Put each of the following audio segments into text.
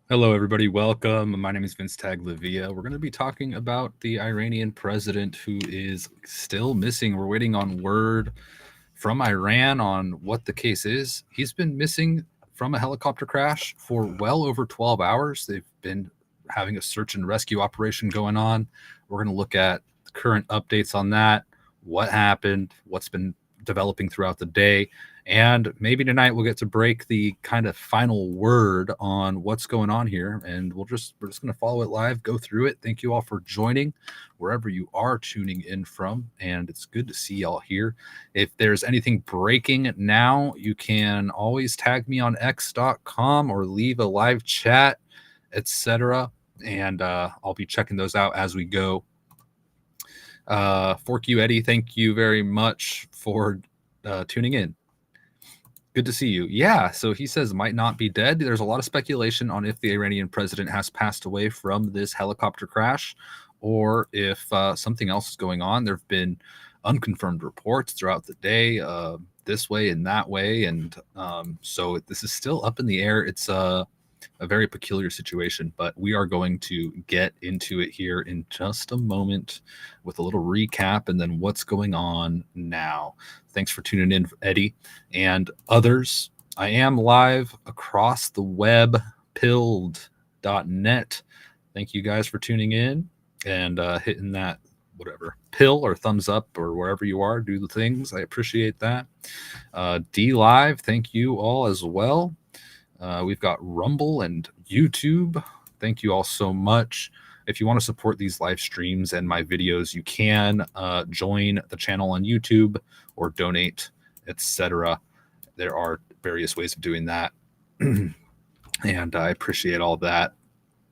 Hello, everybody. Welcome. My name is Vince Tagliavia. We're going to be talking about the Iranian president who is still missing. We're waiting on word from Iran on what the case is. He's been missing from a helicopter crash for well over 12 hours. They've been having a search and rescue operation going on. We're going to look at the current updates on that, what happened, what's been developing throughout the day. And maybe tonight we'll get to break the kind of final word on what's going on here, and we're just going to follow it live, go through it. Thank you all for joining wherever you are tuning in from, and it's good to see y'all here. If there's anything breaking now, you can always tag me on x.com or leave a live chat, etc. And I'll be checking those out as we go. Fork you, Eddie, thank you very much for tuning in. Good to see you. Yeah, so he says might not be dead. There's a lot of speculation on if the Iranian president has passed away from this helicopter crash or if something else is going on. There have been unconfirmed reports throughout the day, this way and that way. And so this is still up in the air. It's a very peculiar situation, but we are going to get into it here in just a moment with a little recap and then what's going on now. Thanks for tuning in, Eddie, and others. I am live across the web, pilled.net. Thank you guys for tuning in and hitting that whatever pill or thumbs up or wherever you are. Do the things. I appreciate that. D Live, thank you all as well. We've got Rumble and YouTube. Thank you all so much. If you want to support these live streams and my videos, you can join the channel on YouTube or donate, etc. There are various ways of doing that. And I appreciate all that.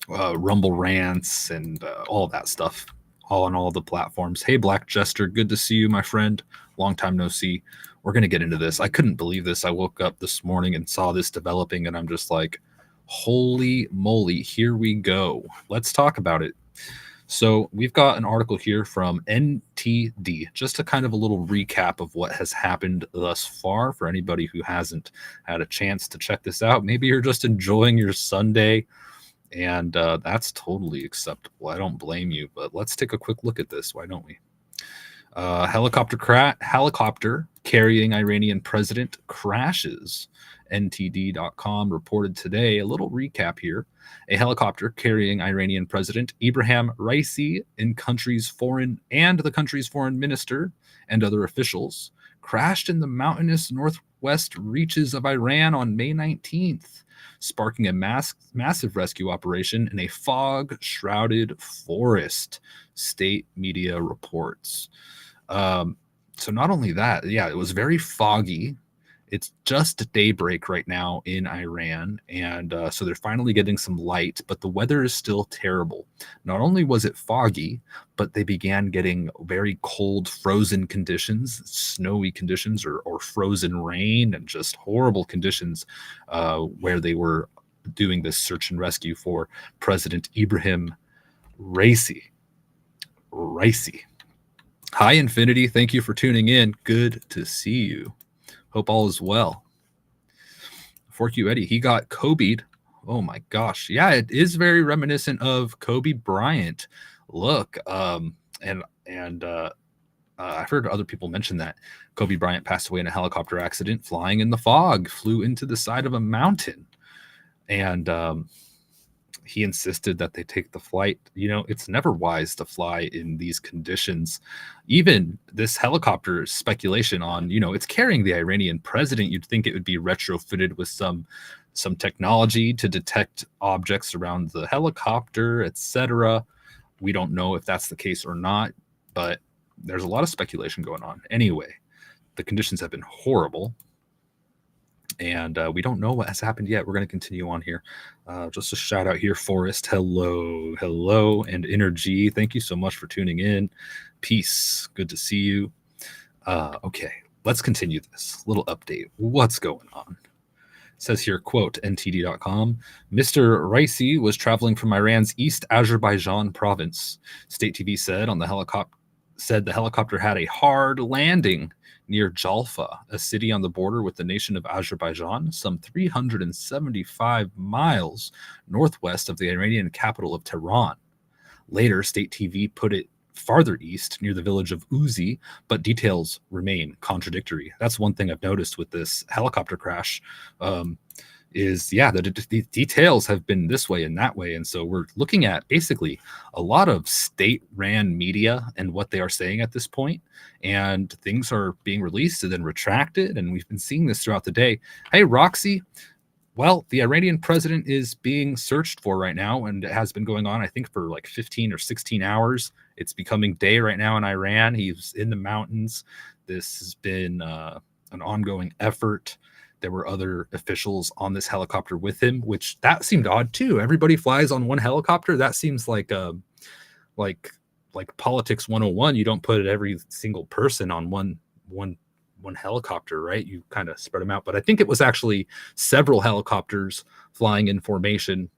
Rumble rants and all that stuff, all on all the platforms. Hey, Black Jester, good to see you, my friend. Long time no see. We're going to get into this. I couldn't believe this. I woke up this morning and saw this developing, and I'm just like, holy moly, here we go. Let's talk about it. So we've got an article here from NTD, just a kind of a little recap of what has happened thus far for anybody who hasn't had a chance to check this out. Maybe you're just enjoying your Sunday, and that's totally acceptable. I don't blame you, but let's take a quick look at this. Why don't we? Helicopter carrying Iranian president crashes. NTD.com reported today. A little recap here. A helicopter carrying Iranian President Ibrahim Raisi and the country's foreign minister and other officials crashed in the mountainous northwest reaches of Iran on May 19th, sparking a massive rescue operation in a fog-shrouded forest, state media reports. So not only that, yeah, it was very foggy. It's just daybreak right now in Iran, and so they're finally getting some light, but the weather is still terrible. Not only was it foggy, but they began getting very cold, frozen conditions, snowy conditions, or frozen rain, and just horrible conditions where they were doing this search and rescue for President Ibrahim Raisi. Hi, Infinity. Thank you for tuning in. Good to see you. Hope all is well. Fork you, Eddie. He got Kobe'd. Oh my gosh. Yeah, it is very reminiscent of Kobe Bryant. Look, I've heard other people mention that Kobe Bryant passed away in a helicopter accident flying in the fog, flew into the side of a mountain. And he insisted that they take the flight. You know, it's never wise to fly in these conditions. Even this helicopter speculation on, you know, it's carrying the Iranian president. You'd think it would be retrofitted with some technology to detect objects around the helicopter, etc. We don't know if that's the case or not, but there's a lot of speculation going on. Anyway, the conditions have been horrible. And we don't know what has happened yet. We're going to continue on here. Just a shout out here, Forrest. Hello, and Energy. Thank you so much for tuning in. Peace. Good to see you. Okay, let's continue this little update. What's going on? It says here, quote, NTD.com, Mr. Raisi was traveling from Iran's East Azerbaijan province. State TV said the helicopter had a hard landing near Jalfa, a city on the border with the nation of Azerbaijan, some 375 miles northwest of the Iranian capital of Tehran. Later, state TV put it farther east near the village of Uzi, but details remain contradictory. That's one thing I've noticed with this helicopter crash. The details have been this way and that way. And so we're looking at basically a lot of state-ran media and what they are saying at this point. And things are being released and then retracted. And we've been seeing this throughout the day. Hey, Roxy. Well, the Iranian president is being searched for right now, and it has been going on, I think, for like 15 or 16 hours. It's becoming day right now in Iran. He's in the mountains. This has been an ongoing effort. There were other officials on this helicopter with him, which that seemed odd too. Everybody flies on one helicopter. That seems like politics 101. You don't put every single person on one helicopter, right? You kind of spread them out. But I think it was actually several helicopters flying in formation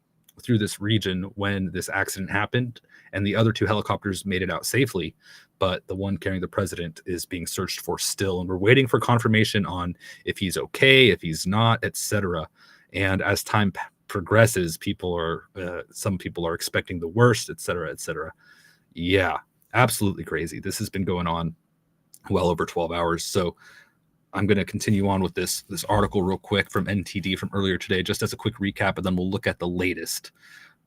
through this region when this accident happened, and the other two helicopters made it out safely. But the one carrying the president is being searched for still, and we're waiting for confirmation on if he's okay, if he's not, etc. And as time progresses, some people are expecting the worst, etc., etc. Yeah, absolutely crazy. This has been going on well over 12 hours. So I'm going to continue on with this article real quick from NTD from earlier today, just as a quick recap, and then we'll look at the latest.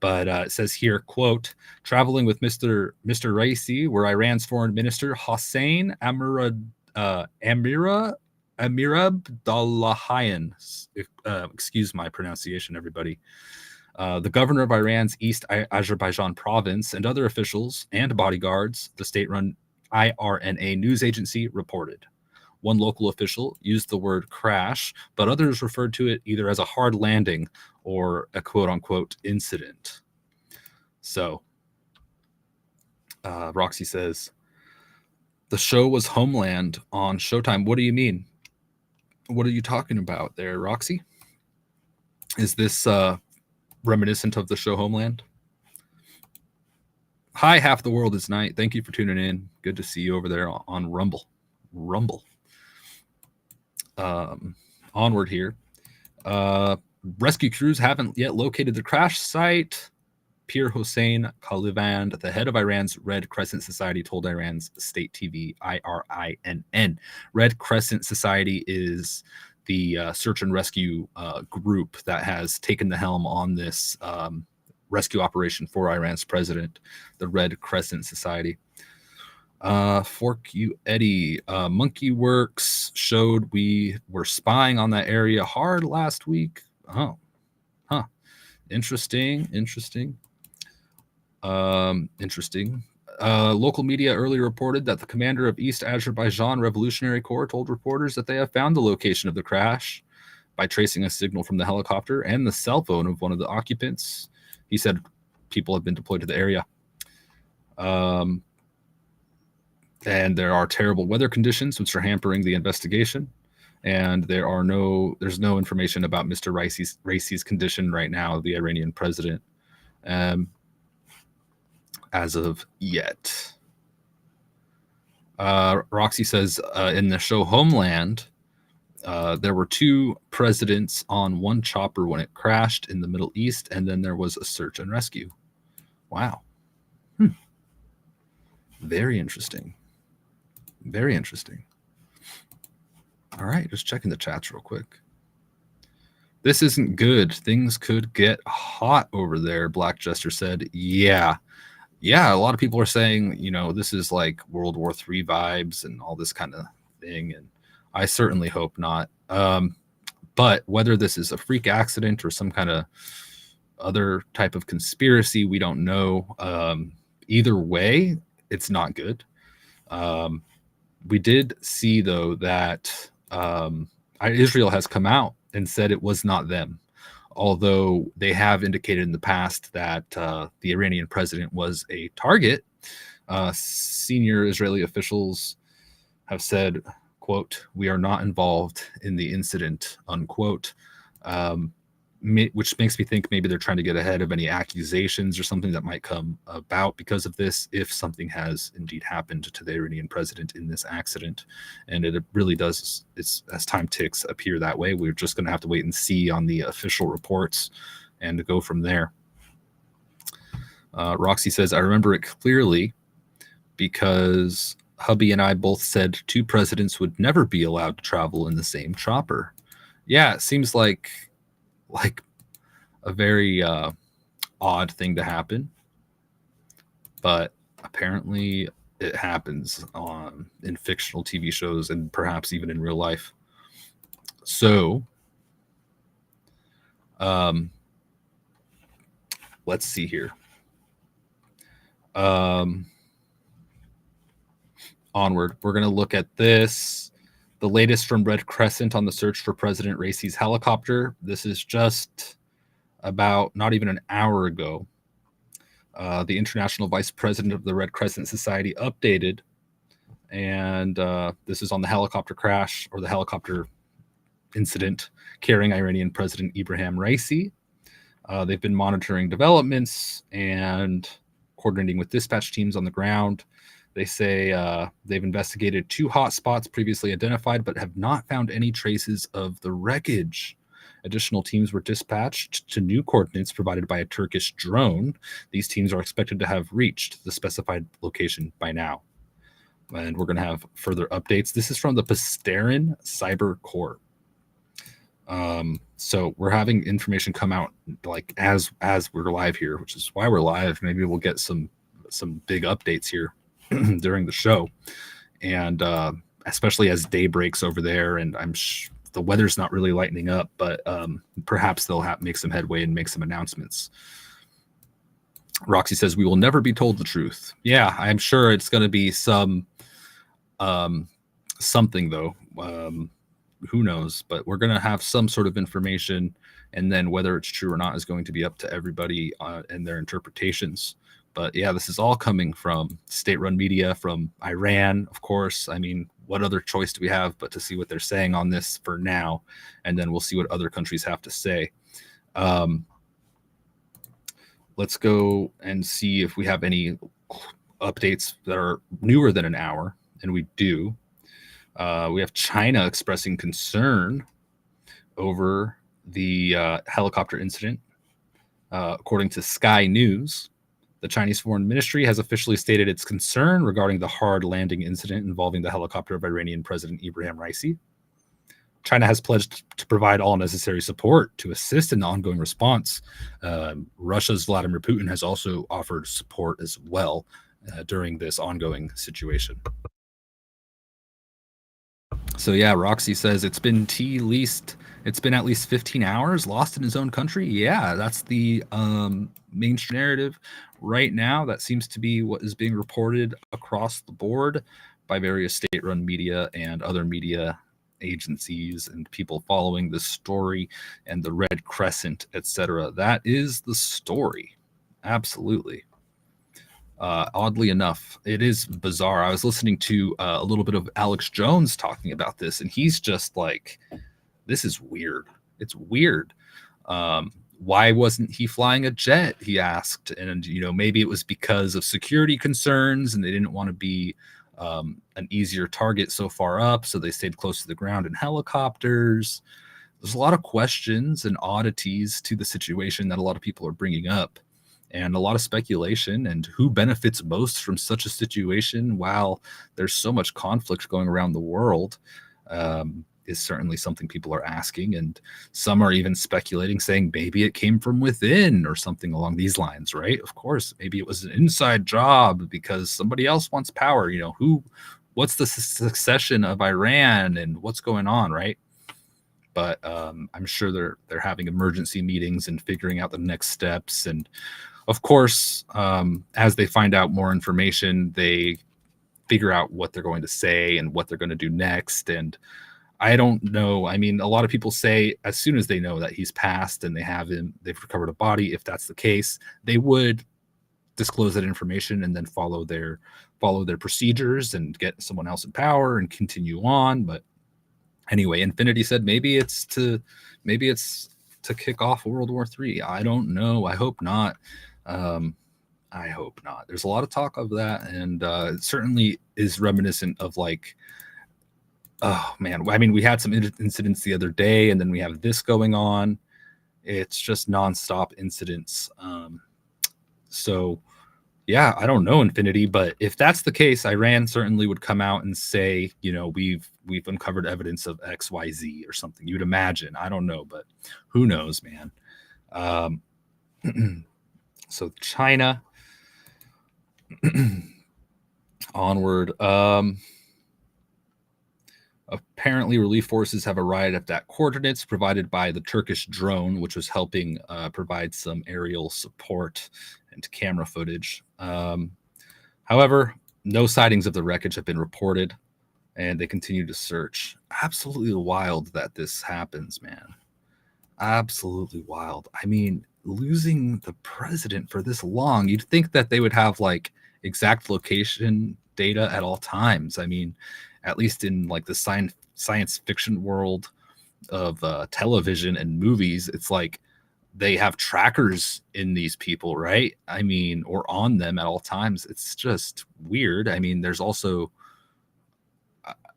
But it says here, quote, traveling with Mr. Raisi were Iran's foreign minister Hossein Amirabdollahian. Excuse my pronunciation, everybody. The governor of Iran's East Azerbaijan province and other officials and bodyguards, the state-run IRNA news agency reported. One local official used the word crash, but others referred to it either as a hard landing or a quote-unquote incident. So, Roxy says, the show was Homeland on Showtime. What do you mean? What are you talking about there, Roxy? Is this reminiscent of the show Homeland? Hi, half the world is night. Thank you for tuning in. Good to see you over there on Rumble. Onward here. Rescue crews haven't yet located the crash site. Pir Hossein Kalivand, the head of Iran's Red Crescent Society, told Iran's state TV IRINN. Red Crescent Society is the search and rescue group that has taken the helm on this rescue operation for Iran's president, the Red Crescent Society. Fork you Eddie, Monkey Works showed we were spying on that area hard last week. Oh, huh. Interesting. Local media earlier reported that the commander of East Azerbaijan Revolutionary Corps told reporters that they have found the location of the crash by tracing a signal from the helicopter and the cell phone of one of the occupants. He said people have been deployed to the area. And there are terrible weather conditions which are hampering the investigation. And there's no information about Mr. Raisi's condition right now, the Iranian president, as of yet. Roxy says in the show Homeland, there were two presidents on one chopper when it crashed in the Middle East, and then there was a search and rescue. Wow. Very interesting. All right, just checking the chats real quick. This isn't good. Things could get hot over there, Black Jester said. Yeah, a lot of people are saying, this is like World War III vibes and all this kind of thing, and I certainly hope not. But whether this is a freak accident or some kind of other type of conspiracy, we don't know. Either way, it's not good. We did see, though, that Israel has come out and said it was not them, although they have indicated in the past that the Iranian president was a target. Senior Israeli officials have said, quote, "We are not involved in the incident," unquote. which makes me think maybe they're trying to get ahead of any accusations or something that might come about because of this, if something has indeed happened to the Iranian president in this accident. And it really does, as time ticks, appear that way. We're just going to have to wait and see on the official reports and go from there. Roxy says, I remember it clearly because hubby and I both said 2 presidents would never be allowed to travel in the same chopper. Yeah, it seems like a very odd thing to happen, but apparently it happens in fictional TV shows and perhaps even in real life. So let's see here. Onward, we're going to look at this. The latest from Red Crescent on the search for President Raisi's helicopter. This is just about not even an hour ago. The International Vice President of the Red Crescent Society updated, and this is on the helicopter crash or the helicopter incident carrying Iranian President Ibrahim Raisi. They've been monitoring developments and coordinating with dispatch teams on the ground. They say they've investigated 2 hotspots previously identified, but have not found any traces of the wreckage. Additional teams were dispatched to new coordinates provided by a Turkish drone. These teams are expected to have reached the specified location by now. And we're going to have further updates. This is from the Pasterin Cyber Corps. So we're having information come out like as we're live here, which is why we're live. Maybe we'll get some big updates here during the show, and especially as day breaks over there. And the weather's not really lightening up, but perhaps they'll make some headway and make some announcements. Roxy says, we will never be told the truth. Yeah, I'm sure it's going to be something though. Who knows? But we're going to have some sort of information, and then whether it's true or not is going to be up to everybody and their interpretations. But yeah, this is all coming from state-run media, from Iran, of course. I mean, what other choice do we have but to see what they're saying on this for now, and then we'll see what other countries have to say. Let's go and see if we have any updates that are newer than an hour, and we do. We have China expressing concern over the helicopter incident. According to Sky News, the Chinese Foreign Ministry has officially stated its concern regarding the hard landing incident involving the helicopter of Iranian President Ibrahim Raisi. China has pledged to provide all necessary support to assist in the ongoing response. Russia's Vladimir Putin has also offered support as well during this ongoing situation. So yeah, Roxy says it's been at least 15 hours lost in his own country. Yeah, that's the mainstream narrative right now. That seems to be what is being reported across the board by various state-run media and other media agencies and people following this story, and the Red Crescent, etc. That is the story. Absolutely. Oddly enough, it is bizarre. I was listening to a little bit of Alex Jones talking about this, and he's just like, this is weird. It's weird. Why wasn't he flying a jet? He asked. And, maybe it was because of security concerns and they didn't want to be an easier target so far up, so they stayed close to the ground in helicopters. There's a lot of questions and oddities to the situation that a lot of people are bringing up, and a lot of speculation, and who benefits most from such a situation while there's so much conflict going around the world is certainly something people are asking. And some are even speculating, saying maybe it came from within or something along these lines, right? Of course, maybe it was an inside job because somebody else wants power. What's the succession of Iran and what's going on, right? But I'm sure they're having emergency meetings and figuring out the next steps. And of course, as they find out more information, they figure out what they're going to say and what they're going to do next. And I don't know. I mean, a lot of people say as soon as they know that he's passed and they've recovered a body, if that's the case, they would disclose that information and then follow their procedures and get someone else in power and continue on. But anyway, Infinity said maybe it's to to kick off World War III. I don't know. I hope not. I hope not. There's a lot of talk of that, and it certainly is reminiscent of like, oh man, I mean, we had some incidents the other day, and then we have this going on. It's just nonstop incidents. So yeah, I don't know, Infinity, but if that's the case, Iran certainly would come out and say, you know, we've uncovered evidence of XYZ or something. You'd imagine. I don't know, but who knows, man. So China onward. Apparently, relief forces have arrived at coordinates provided by the Turkish drone, which was helping provide some aerial support and camera footage. However, no sightings of the wreckage have been reported, and they continue to search. Absolutely wild that this happens, man. Absolutely wild. I mean, losing the president for this long, you'd think that they would have like exact location data at all times. I mean, at least in like the science fiction world of television and movies, it's like they have trackers in these people, right? I mean, or on them at all times. It's just weird. I mean, there's also,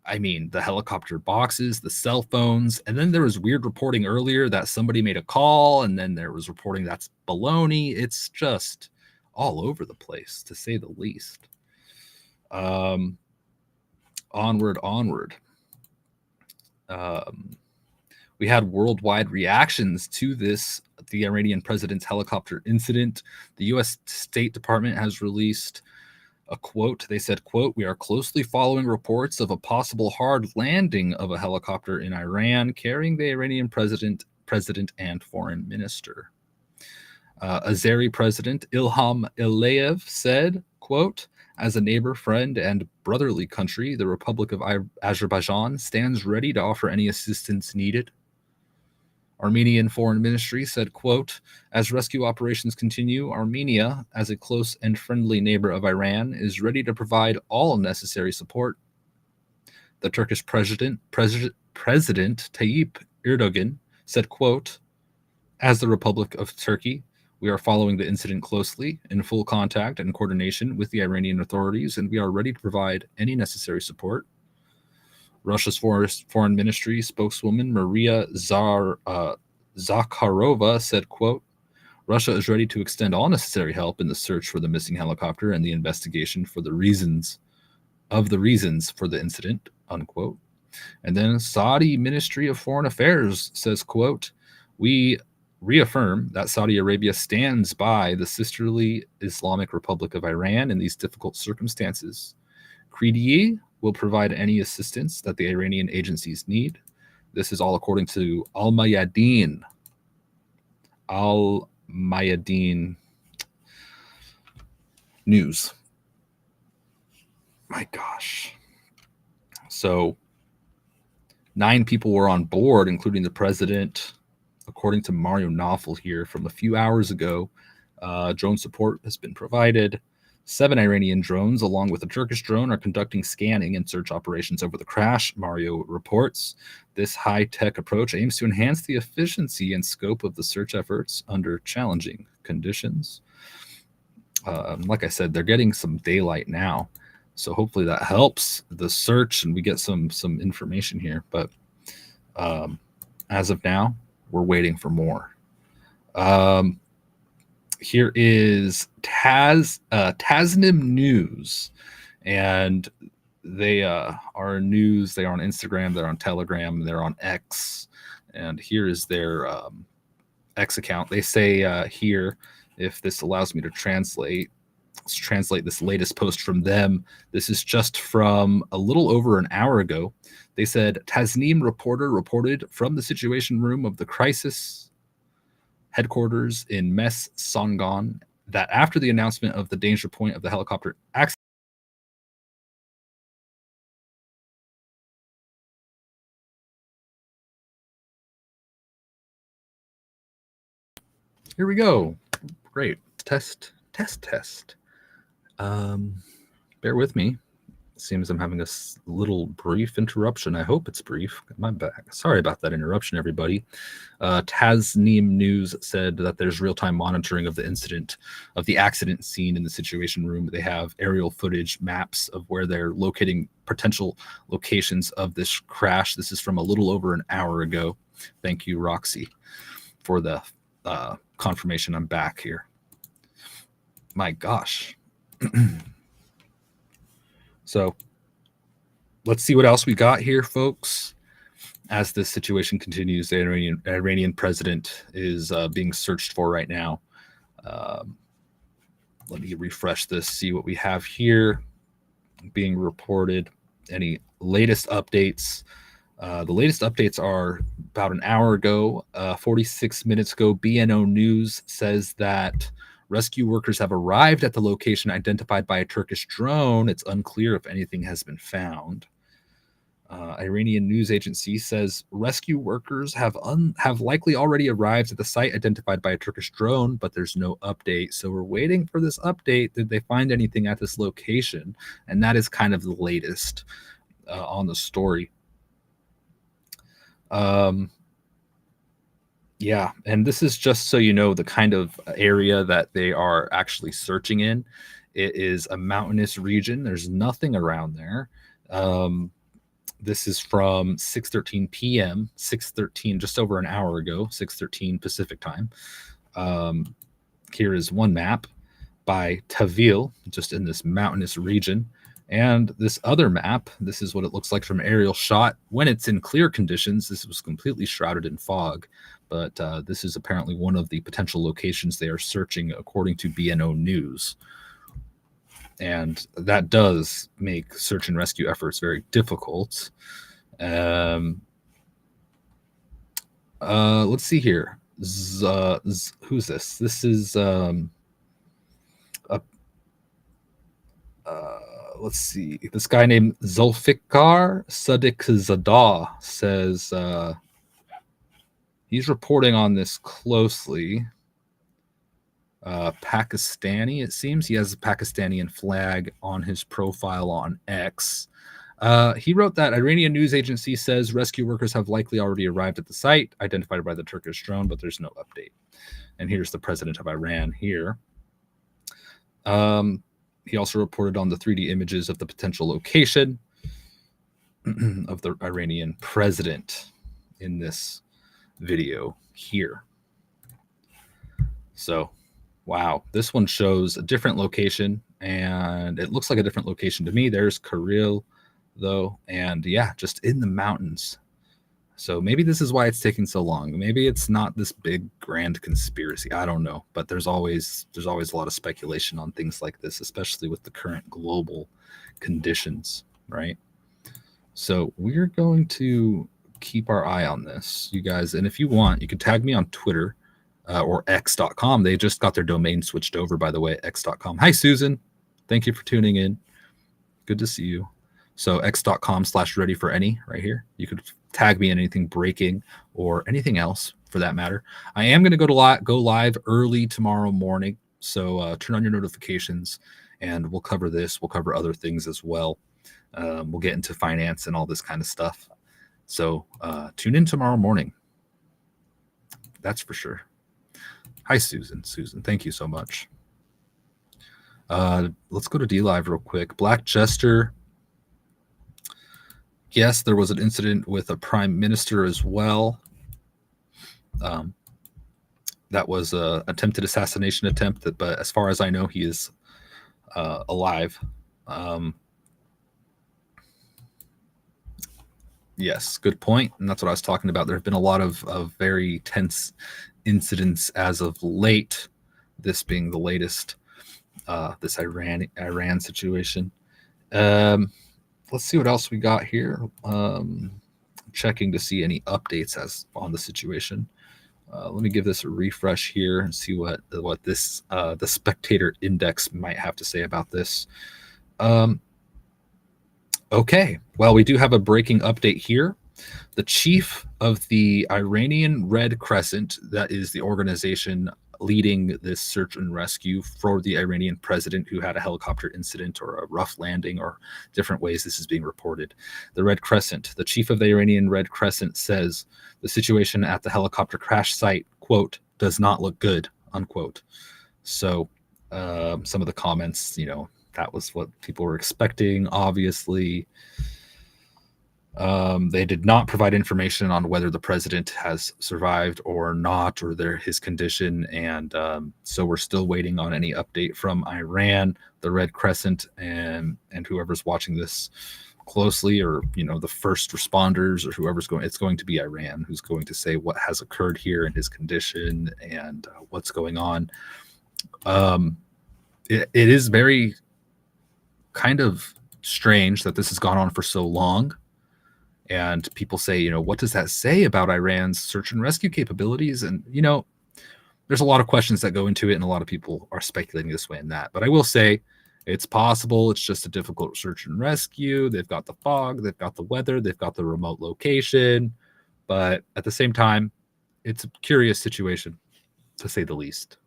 I mean, the helicopter boxes, the cell phones, and then there was weird reporting earlier that somebody made a call, and then there was reporting that's baloney. It's just all over the place, to say the least. Onward. We had worldwide reactions to the Iranian president's helicopter incident. The U.S. State Department has released a quote. They said, quote, "We are closely following reports of a possible hard landing of a helicopter in Iran carrying the Iranian president and foreign minister." Azeri President Ilham Aliyev said, quote, "As a neighbor, friend, and brotherly country, the Republic of Azerbaijan stands ready to offer any assistance needed." Armenian Foreign Ministry said, quote, "As rescue operations continue, Armenia, as a close and friendly neighbor of Iran, is ready to provide all necessary support." The Turkish President Tayyip Erdogan said, quote, "As the Republic of Turkey, we are following the incident closely, in full contact and coordination with the Iranian authorities, and we are ready to provide any necessary support." Russia's foreign ministry spokeswoman Maria Zakharova said, quote, "Russia is ready to extend all necessary help in the search for the missing helicopter and the investigation for the reasons for the incident," unquote. And then Saudi Ministry of Foreign Affairs says, quote, "We reaffirm that Saudi Arabia stands by the sisterly Islamic Republic of Iran in these difficult circumstances. Credier will provide any assistance that the Iranian agencies need. This is all according to Al Mayadeen News." My gosh. So 9 people were on board, including the president, according to Mario Knopfel here from a few hours ago. Drone support has been provided. 7 Iranian drones, along with a Turkish drone, are conducting scanning and search operations over the crash, Mario reports. This high-tech approach aims to enhance the efficiency and scope of the search efforts under challenging conditions. Like I said, they're getting some daylight now, so hopefully that helps the search and we get some information here. But as of now, we're waiting for more. Here is Tasnim News, and they are news. They are on Instagram, they're on Telegram, they're on X, and here is their X account. They say here, if this allows me to translate, let's translate this latest post from them. This is just from a little over an hour ago. They said, "Tasnim reporter reported from the situation room of the crisis headquarters in Mes Songan that after the announcement of the danger point of the helicopter accident." Here we go. Great. Test. Bear with me. Seems I'm having a little brief interruption. I hope it's brief. My back. Sorry about that interruption, everybody. Tasneem News said that there's real-time monitoring of the incident, of the accident scene in the Situation Room. They have aerial footage maps of where they're locating potential locations of this crash. This is from a little over an hour ago. Thank you, Roxy, for the confirmation. I'm back here. My gosh. So let's see what else we got here, folks. As this situation continues, the Iranian president is being searched for right now. Let me refresh this, see what we have here being reported. Any latest updates? The latest updates are about an hour ago, 46 minutes ago. BNO News says that rescue workers have arrived at the location identified by a Turkish drone. It's unclear if anything has been found. Iranian news agency says rescue workers have likely already arrived at the site identified by a Turkish drone, but there's no update. So we're waiting for this update. Did they find anything at this location? And that is kind of the latest on the story. Yeah, and this is just so you know the kind of area that they are actually searching in. It is a mountainous region. There's nothing around there. This is from 6:13 p.m., 6:13, just over an hour ago, 6:13 Pacific time. Here is one map by Tawil, just in this mountainous region. And this other map, this is what it looks like from aerial shot. When it's in clear conditions, this was completely shrouded in fog. But this is apparently one of the potential locations they are searching, according to BNO News. And that does make search and rescue efforts very difficult. Let's see here. Who's this? This is let's see. This guy named Zulfikar Sadiqzadeh says he's reporting on this closely. Pakistani, it seems. He has a Pakistani flag on his profile on X. He wrote that Iranian news agency says rescue workers have likely already arrived at the site, identified by the Turkish drone, but there's no update. And here's the president of Iran here. He also reported on the 3D images of the potential location of the Iranian president in this video here. So, wow, this one shows a different location, and it looks like a different location to me. There's Kiril, though, and yeah, just in the mountains. So maybe this is why it's taking so long. Maybe it's not this big grand conspiracy. I don't know, but there's always a lot of speculation on things like this, especially with the current global conditions, right? So we're going to keep our eye on this, you guys. And if you want, you can tag me on Twitter or x.com. They just got their domain switched over, by the way, x.com. Hi, Susan. Thank you for tuning in. Good to see you. So x.com/readyforany right here. You could tag me in anything breaking or anything else for that matter. I am going to go live early tomorrow morning. So turn on your notifications and we'll cover this. We'll cover other things as well. We'll get into finance and all this kind of stuff. So tune in tomorrow morning. That's for sure. Hi, Susan. Susan, thank you so much. Let's go to DLive real quick. Black Jester. Yes, there was an incident with a prime minister as well. That was an attempted assassination attempt, but as far as I know, he is alive. Yes, good point. And that's what I was talking about. There have been a lot of very tense incidents as of late, this being the latest, this Iran situation. Let's see what else we got here. Checking to see any updates as on the situation. Let me give this a refresh here and see what this the Spectator Index might have to say about this. Okay, well, we do have a breaking update here. The chief of the Iranian Red Crescent, that is the organization leading this search and rescue for the Iranian president who had a helicopter incident or a rough landing, or different ways this is being reported. The Red Crescent, the chief of the Iranian Red Crescent, says the situation at the helicopter crash site, quote, does not look good, unquote. So some of the comments, that was what people were expecting, obviously. They did not provide information on whether the president has survived or not, or his condition, and so we're still waiting on any update from Iran, the Red Crescent, and whoever's watching this closely, or the first responders, or whoever's going. It's going to be Iran who's going to say what has occurred here and his condition and what's going on. It is very kind of strange that this has gone on for so long. And people say, what does that say about Iran's search and rescue capabilities? And, there's a lot of questions that go into it, and a lot of people are speculating this way and that. But I will say it's possible. It's just a difficult search and rescue. They've got the fog, they've got the weather, they've got the remote location. But at the same time, it's a curious situation, to say the least.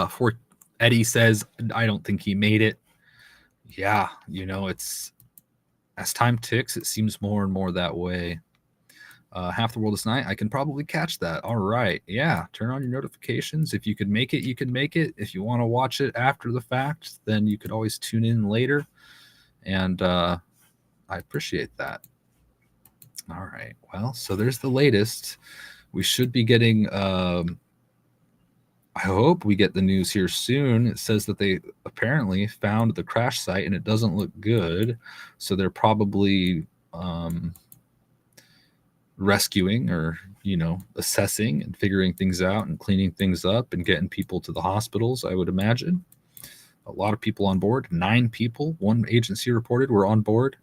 For Eddie says, I don't think he made it. Yeah, it's, as time ticks, it seems more and more that way. Half the world is night. I can probably catch that. All right. Yeah. Turn on your notifications. If you could make it, you can make it. If you want to watch it after the fact, then you could always tune in later. And I appreciate that. All right. Well, so there's the latest. We should be getting... I hope we get the news here soon. It says that they apparently found the crash site and it doesn't look good. So they're probably rescuing, or, assessing and figuring things out and cleaning things up and getting people to the hospitals, I would imagine. A lot of people on board. 9 people, one agency reported, were on board.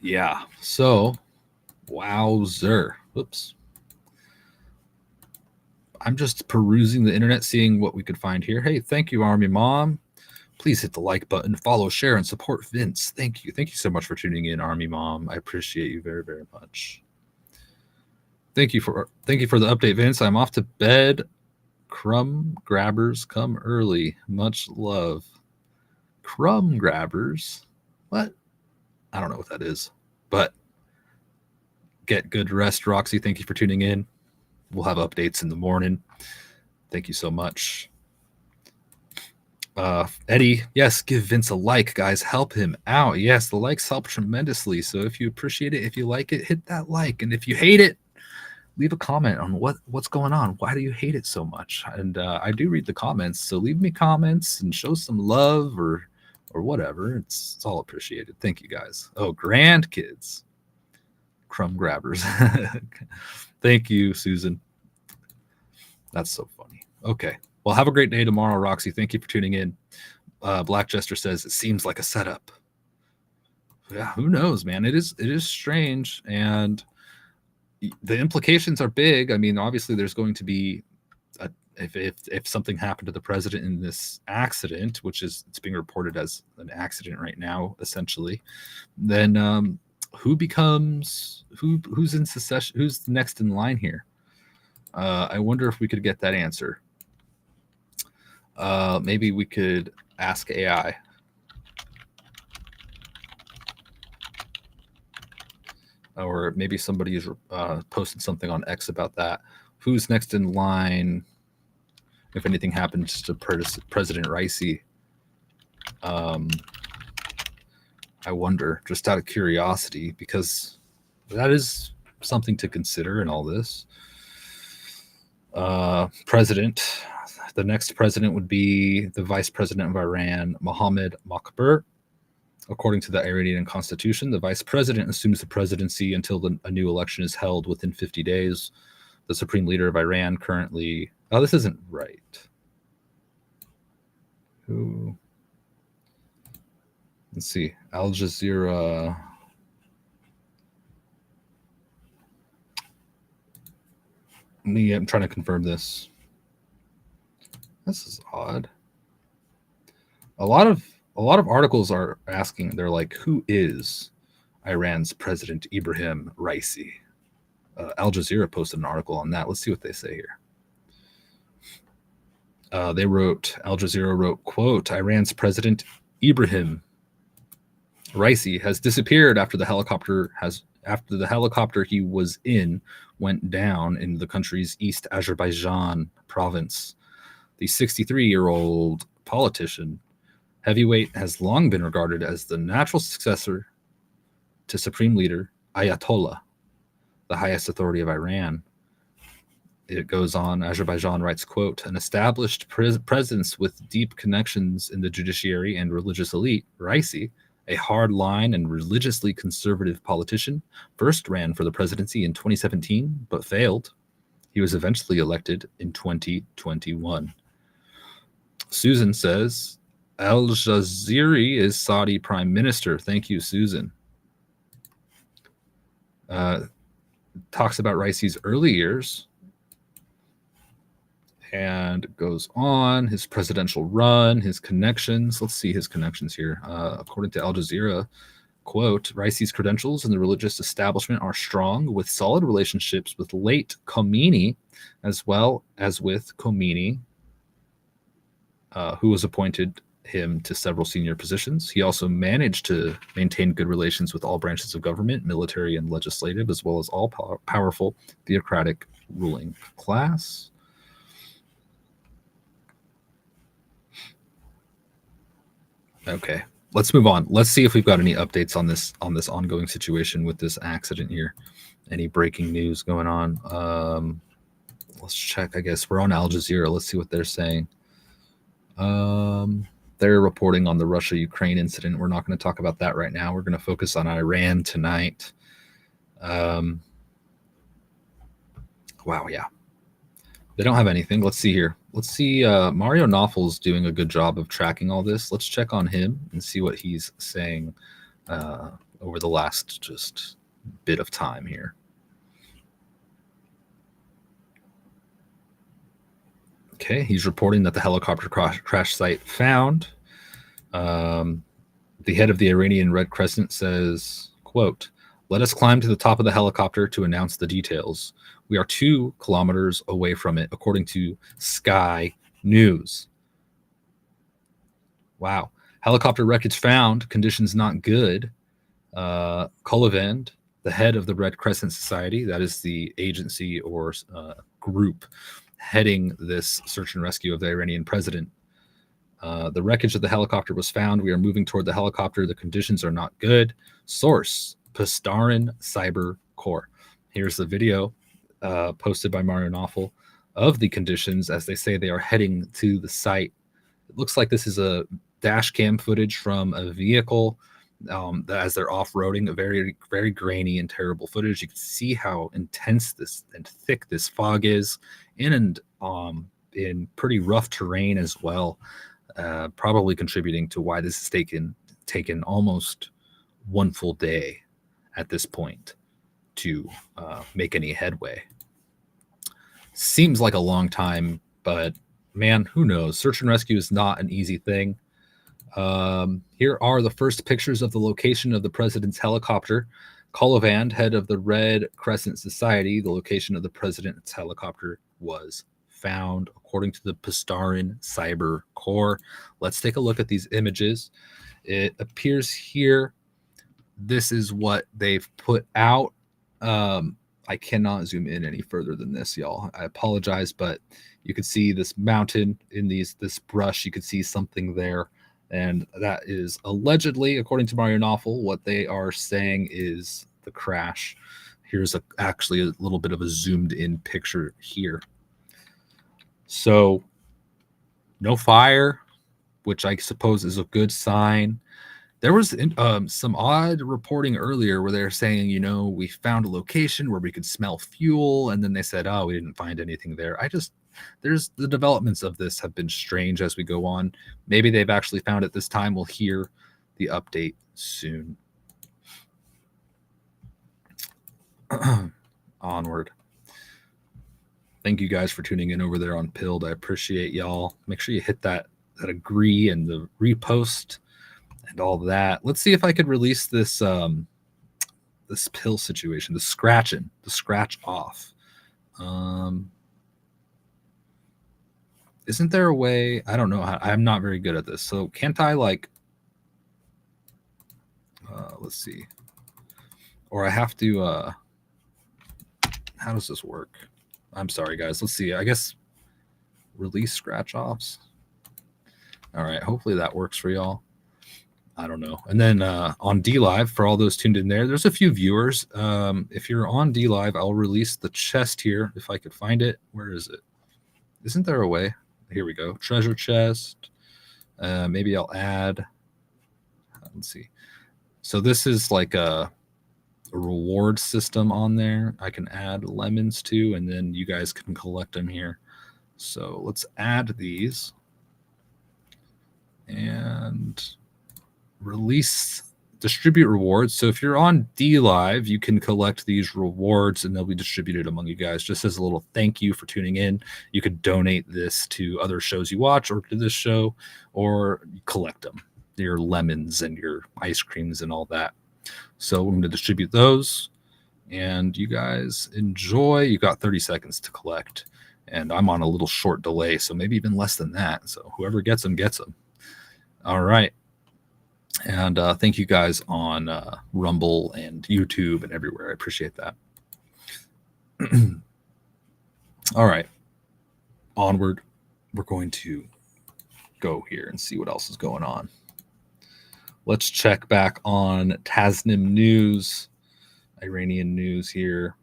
Yeah. So, wowzer. Whoops. I'm just perusing the internet, seeing what we could find here. Hey, thank you, Army Mom. Please hit the like button, follow, share, and support Vince. Thank you. Thank you so much for tuning in, Army Mom. I appreciate you very, very much. Thank you for the update, Vince. I'm off to bed. Crumb grabbers come early. Much love. Crumb grabbers? What? I don't know what that is. But get good rest, Roxy. Thank you for tuning in. We'll have updates in the morning. Thank you so much. Eddie, yes, give Vince a like, guys. Help him out. Yes, the likes help tremendously. So if you appreciate it, if you like it, hit that like. And if you hate it, leave a comment on what's going on. Why do you hate it so much? And I do read the comments, so leave me comments and show some love or whatever. It's all appreciated. Thank you, guys. Oh, grandkids. Crumb grabbers. Thank you, Susan. That's so funny. Okay. Well, have a great day tomorrow, Roxy. Thank you for tuning in. Black Jester says it seems like a setup. Yeah, who knows, man? It is strange, and the implications are big. I mean, obviously, there's going to be if something happened to the president in this accident, which it's being reported as an accident right now, essentially, then who's in succession? Who's next in line here? I wonder if we could get that answer. Maybe we could ask AI. Or maybe somebody is posting something on X about that. Who's next in line if anything happens to President Raisi? I wonder, just out of curiosity, because that is something to consider in all this. President, the next president would be the vice president of Iran, Mohammed Mokber. According to the Iranian constitution, the vice president assumes the presidency until a new election is held within 50 days. The supreme leader of Iran currently... Oh, this isn't right. Who... Let's see. Al Jazeera. I'm trying to confirm this. This is odd. A lot of articles are asking, they're like, who is Iran's President Ibrahim Raisi? Al Jazeera posted an article on that. Let's see what they say here. Al Jazeera wrote, quote, Iran's President Ibrahim Raisi has disappeared after the helicopter he was in went down in the country's East Azerbaijan province. The 63-year-old politician heavyweight has long been regarded as the natural successor to Supreme Leader Ayatollah, the highest authority of Iran. It goes on, Azerbaijan writes, quote, an established presence with deep connections in the judiciary and religious elite, Raisi, a hard-line and religiously conservative politician, first ran for the presidency in 2017, but failed. He was eventually elected in 2021. Susan says, Al Jazeera is Saudi prime minister. Thank you, Susan. Talks about Raisi's early years and goes on his presidential run, his connections. Let's see his connections here. According to Al Jazeera, quote, Raisi's credentials in the religious establishment are strong, with solid relationships with late Khomeini, as well as with Khomeini, who was appointed him to several senior positions. He also managed to maintain good relations with all branches of government, military and legislative, as well as all powerful theocratic ruling class. Okay, let's move on. Let's see if we've got any updates on this ongoing situation with this accident here. Any breaking news going on? Let's check. I guess we're on Al Jazeera. Let's see what they're saying. They're reporting on the Russia-Ukraine incident. We're not going to talk about that right now. We're going to focus on Iran tonight. Wow, yeah. They don't have anything. Let's see here. Let's see. Mario Nawfal's doing a good job of tracking all this. Let's check on him and see what he's saying over the last just bit of time here. Okay, he's reporting that the helicopter crash site found. The head of the Iranian Red Crescent says, quote, let us climb to the top of the helicopter to announce the details. We are 2 kilometers away from it, according to Sky News. Wow. Helicopter wreckage found. Conditions not good. Kolovand, the head of the Red Crescent Society, that is the agency or group heading this search and rescue of the Iranian president. The wreckage of the helicopter was found. We are moving toward the helicopter. The conditions are not good. Source, Pastarin Cyber Corps. Here's the video posted by Mario Nawfal of the conditions as they say they are heading to the site. It looks like this is a dash cam footage from a vehicle as they're off-roading, a very, very grainy and terrible footage. You can see how intense this and thick this fog is in pretty rough terrain as well, probably contributing to why this has taken almost one full day at this point to make any headway. Seems like a long time, but man, who knows? Search and rescue is not an easy thing. Here are the first pictures of the location of the president's helicopter. Kolovand, head of the Red Crescent Society, the location of the president's helicopter was found, according to the Pastarin Cyber Corps. Let's take a look at these images. It appears here this is what they've put out. I cannot zoom in any further than this, y'all. I apologize, but you can see this mountain in this brush. You could see something there. And that is allegedly, according to Mario Nawfal, what they are saying is the crash. Here's actually a little bit of a zoomed in picture here. So no fire, which I suppose is a good sign. There was some odd reporting earlier where they're saying, we found a location where we could smell fuel. And then they said, oh, we didn't find anything there. There's the developments of this have been strange as we go on. Maybe they've actually found it this time. We'll hear the update soon. Onward. Thank you guys for tuning in over there on Pilled. I appreciate y'all. Make sure you hit that agree and the repost and all that. Let's see if I could release this this pill situation, the scratch off. Isn't there a way? I don't know how. I'm not very good at this. So can't I like? Let's see. Or I have to. How does this work? I'm sorry, guys. Let's see. I guess release scratch offs. All right. Hopefully that works for y'all. I don't know. And then on D Live, for all those tuned in there, there's a few viewers. If you're on D Live, I'll release the chest here if I could find it. Where is it? Isn't there a way? Here we go. Treasure chest. Maybe I'll add. Let's see. So this is like a reward system on there. I can add lemons to, and then you guys can collect them here. So let's add these and distribute rewards. So if you're on D Live, you can collect these rewards and they'll be distributed among you guys just as a little thank you for tuning in. You could donate this to other shows you watch or to this show, or collect them, your lemons and your ice creams and all that. So we're going to distribute those and you guys enjoy. You got 30 seconds to collect, and I'm on a little short delay, so maybe even less than that. So whoever gets them gets them. All right. And thank you guys on Rumble and YouTube and everywhere. I appreciate that. All right. Onward. We're going to go here and see what else is going on. Let's check back on Tasnim news, Iranian news here.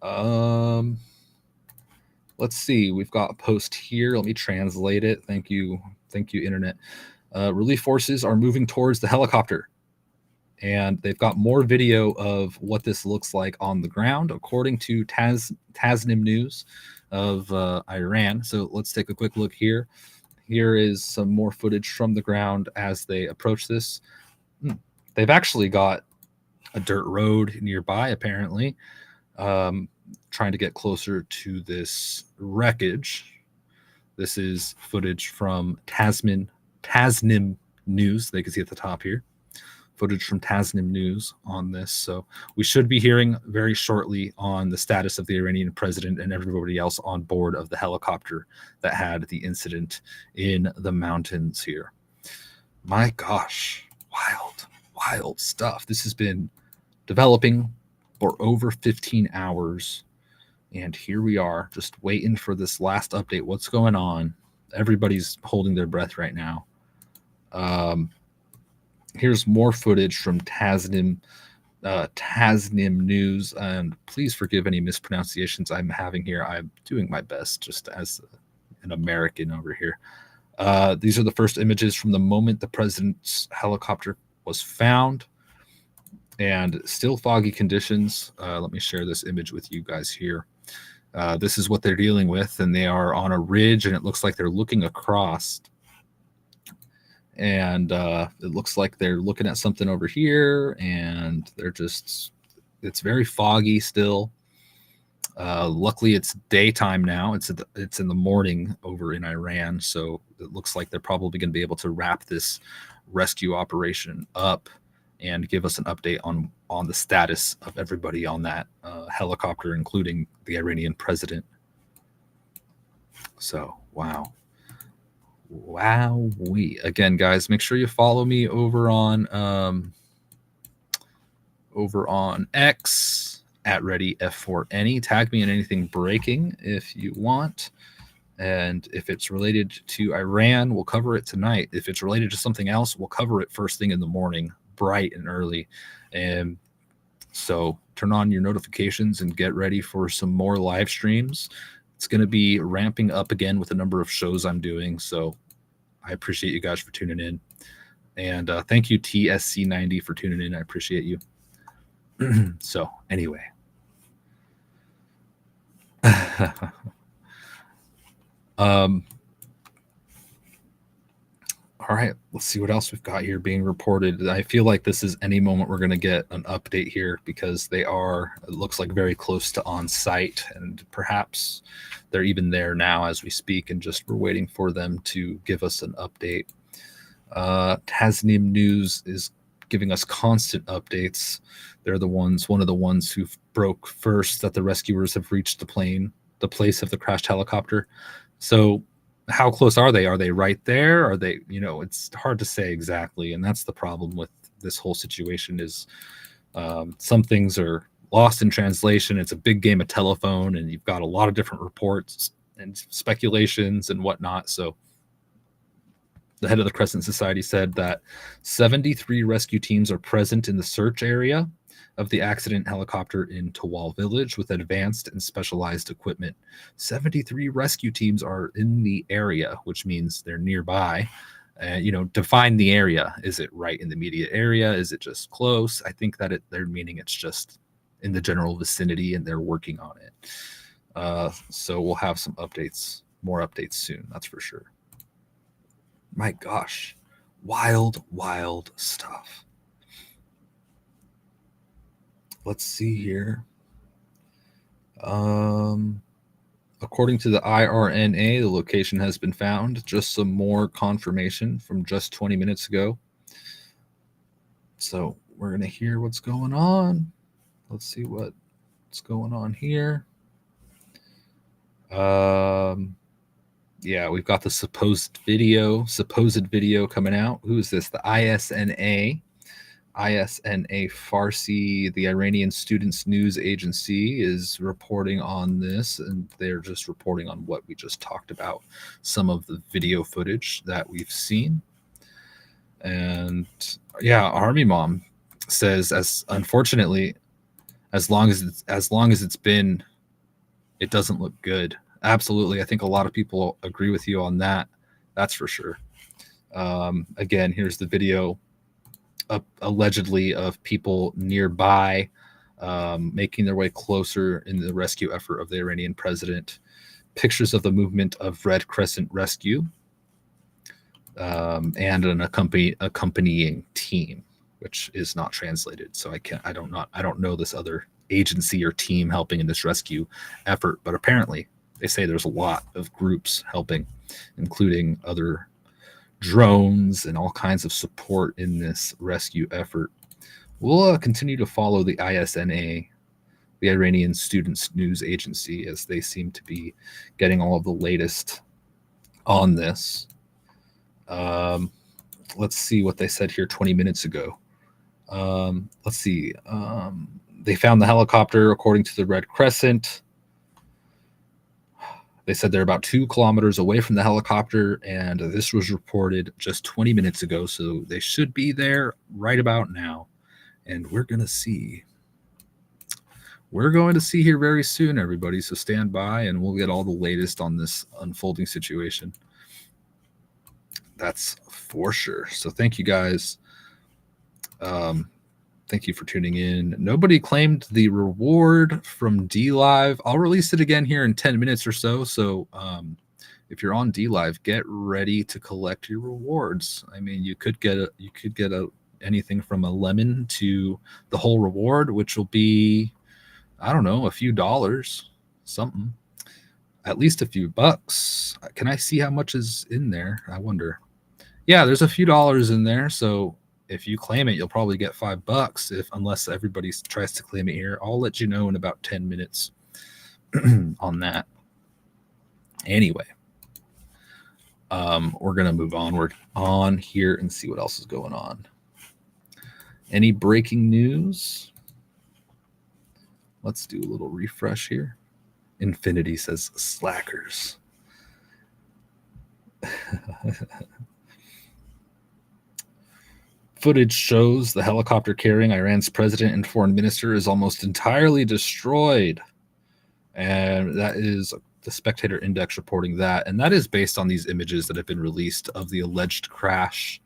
Let's see. We've got a post here. Let me translate it. Thank you, Internet. Relief forces are moving towards the helicopter, and they've got more video of what this looks like on the ground, according to Tasnim news of Iran. So let's take a quick look here. Here is some more footage from the ground as they approach this. They've actually got a dirt road nearby, apparently, trying to get closer to this wreckage. This is footage from Tasnim news. They can see at the top here. Footage from Tasnim news on this. So we should be hearing very shortly on the status of the Iranian president and everybody else on board of the helicopter that had the incident in the mountains here. My gosh, wild stuff. This has been developing for over 15 hours. And here we are just waiting for this last update. What's going on? Everybody's holding their breath right now. Here's more footage from Tasnim news, and please forgive any mispronunciations I'm having here. I'm doing my best just as an American over here. These are the first images from the moment the president's helicopter was found, and still foggy conditions. Let me share this image with you guys here. This is what they're dealing with, and they are on a ridge, and it looks like they're looking across. And it looks like they're looking at something over here, and it's very foggy still. Luckily, it's daytime now. It's in the morning over in Iran, so it looks like they're probably going to be able to wrap this rescue operation up and give us an update on the status of everybody on that helicopter, including the Iranian president. So, wow. Again, guys, make sure you follow me over on X at ReadyF4Any. Tag me in anything breaking if you want. And if it's related to Iran, we'll cover it tonight. If it's related to something else, we'll cover it first thing in the morning, bright and early. And so turn on your notifications and get ready for some more live streams. It's going to be ramping up again with the number of shows I'm doing. So I appreciate you guys for tuning in. And thank you, TSC90, for tuning in. I appreciate you. So anyway. All right, let's see what else we've got here being reported. I feel like this is any moment we're going to get an update here, because it looks like very close to on site, and perhaps they're even there now as we speak, and just we're waiting for them to give us an update. Tasnim news is giving us constant updates. They're one of the ones who broke first that the rescuers have reached the place of the crashed helicopter. So how close are they? Are they right there? Are they, it's hard to say exactly. And that's the problem with this whole situation is some things are lost in translation. It's a big game of telephone, and you've got a lot of different reports and speculations and whatnot. So the head of the Crescent Society said that 73 rescue teams are present in the search area of the accident helicopter in Tawal village with advanced and specialized equipment. 73 rescue teams are in the area, which means they're nearby. Define the area. Is it right in the immediate area? Is it just close? I think that they're meaning it's just in the general vicinity, and they're working on it. So we'll have some updates, more updates soon. That's for sure. My gosh, wild stuff. Let's see here. According to the IRNA, the location has been found. Just some more confirmation from just 20 minutes ago. So we're going to hear what's going on. Let's see what's going on here. Yeah, we've got the supposed video coming out. Who is this? The ISNA Farsi, the Iranian Students News Agency, is reporting on this, and they're just reporting on what we just talked about, some of the video footage that we've seen. And yeah, Army Mom says, unfortunately, as long as it's been, it doesn't look good. Absolutely. I think a lot of people agree with you on that. That's for sure. Again, here's the video allegedly of people nearby making their way closer in the rescue effort of the Iranian president. Pictures of the movement of Red Crescent Rescue and an accompanying team, which is not translated. So I don't know this other agency or team helping in this rescue effort, but apparently they say there's a lot of groups helping, including other drones and all kinds of support in this rescue effort. We'll continue to follow the ISNA, the Iranian Students News Agency, as they seem to be getting all of the latest on this. Let's see what they said here 20 minutes ago. Let's see. They found the helicopter, according to the Red Crescent. They said they're about 2 kilometers away from the helicopter, and this was reported just 20 minutes ago, so they should be there right about now. And we're going to see. We're going to see here very soon, everybody, so stand by, and we'll get all the latest on this unfolding situation. That's for sure. So thank you, guys. Thank you for tuning in. Nobody claimed the reward from DLive. I'll release it again here in 10 minutes or so. So if you're on DLive, get ready to collect your rewards. I mean, you could get anything from a lemon to the whole reward, which will be, I don't know, a few dollars, something, at least a few bucks. Can I see how much is in there? I wonder. Yeah, there's a few dollars in there. So if you claim it, you'll probably get $5 unless everybody tries to claim it here. I'll let you know in about 10 minutes on that. Anyway, we're going to move onward on here and see what else is going on. Any breaking news? Let's do a little refresh here. Infinity says slackers. Footage shows the helicopter carrying Iran's president and foreign minister is almost entirely destroyed. And that is the Spectator Index reporting that. And that is based on these images that have been released of the alleged crash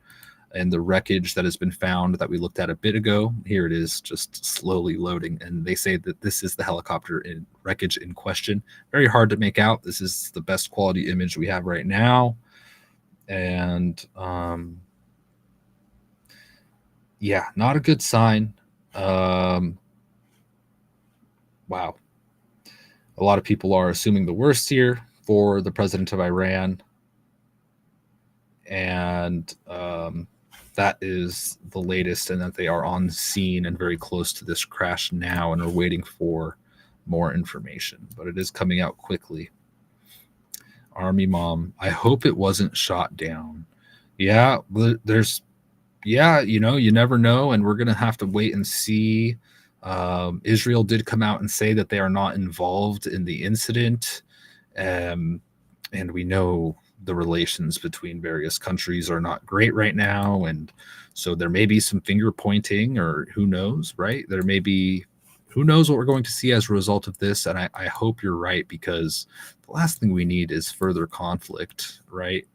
and the wreckage that has been found that we looked at a bit ago. Here it is, just slowly loading. And they say that this is the helicopter wreckage in question. Very hard to make out. This is the best quality image we have right now. And yeah, not a good sign. Wow. A lot of people are assuming the worst here for the president of Iran. And that is the latest, and that they are on scene and very close to this crash now and are waiting for more information. But it is coming out quickly. Army Mom, I hope it wasn't shot down. Yeah, there's, yeah, you know, you never know, and we're going to have to wait and see. Israel did come out and say that they are not involved in the incident. And we know the relations between various countries are not great right now. And so there may be some finger pointing, or who knows, right? There may be, who knows what we're going to see as a result of this. And I hope you're right, because the last thing we need is further conflict, right?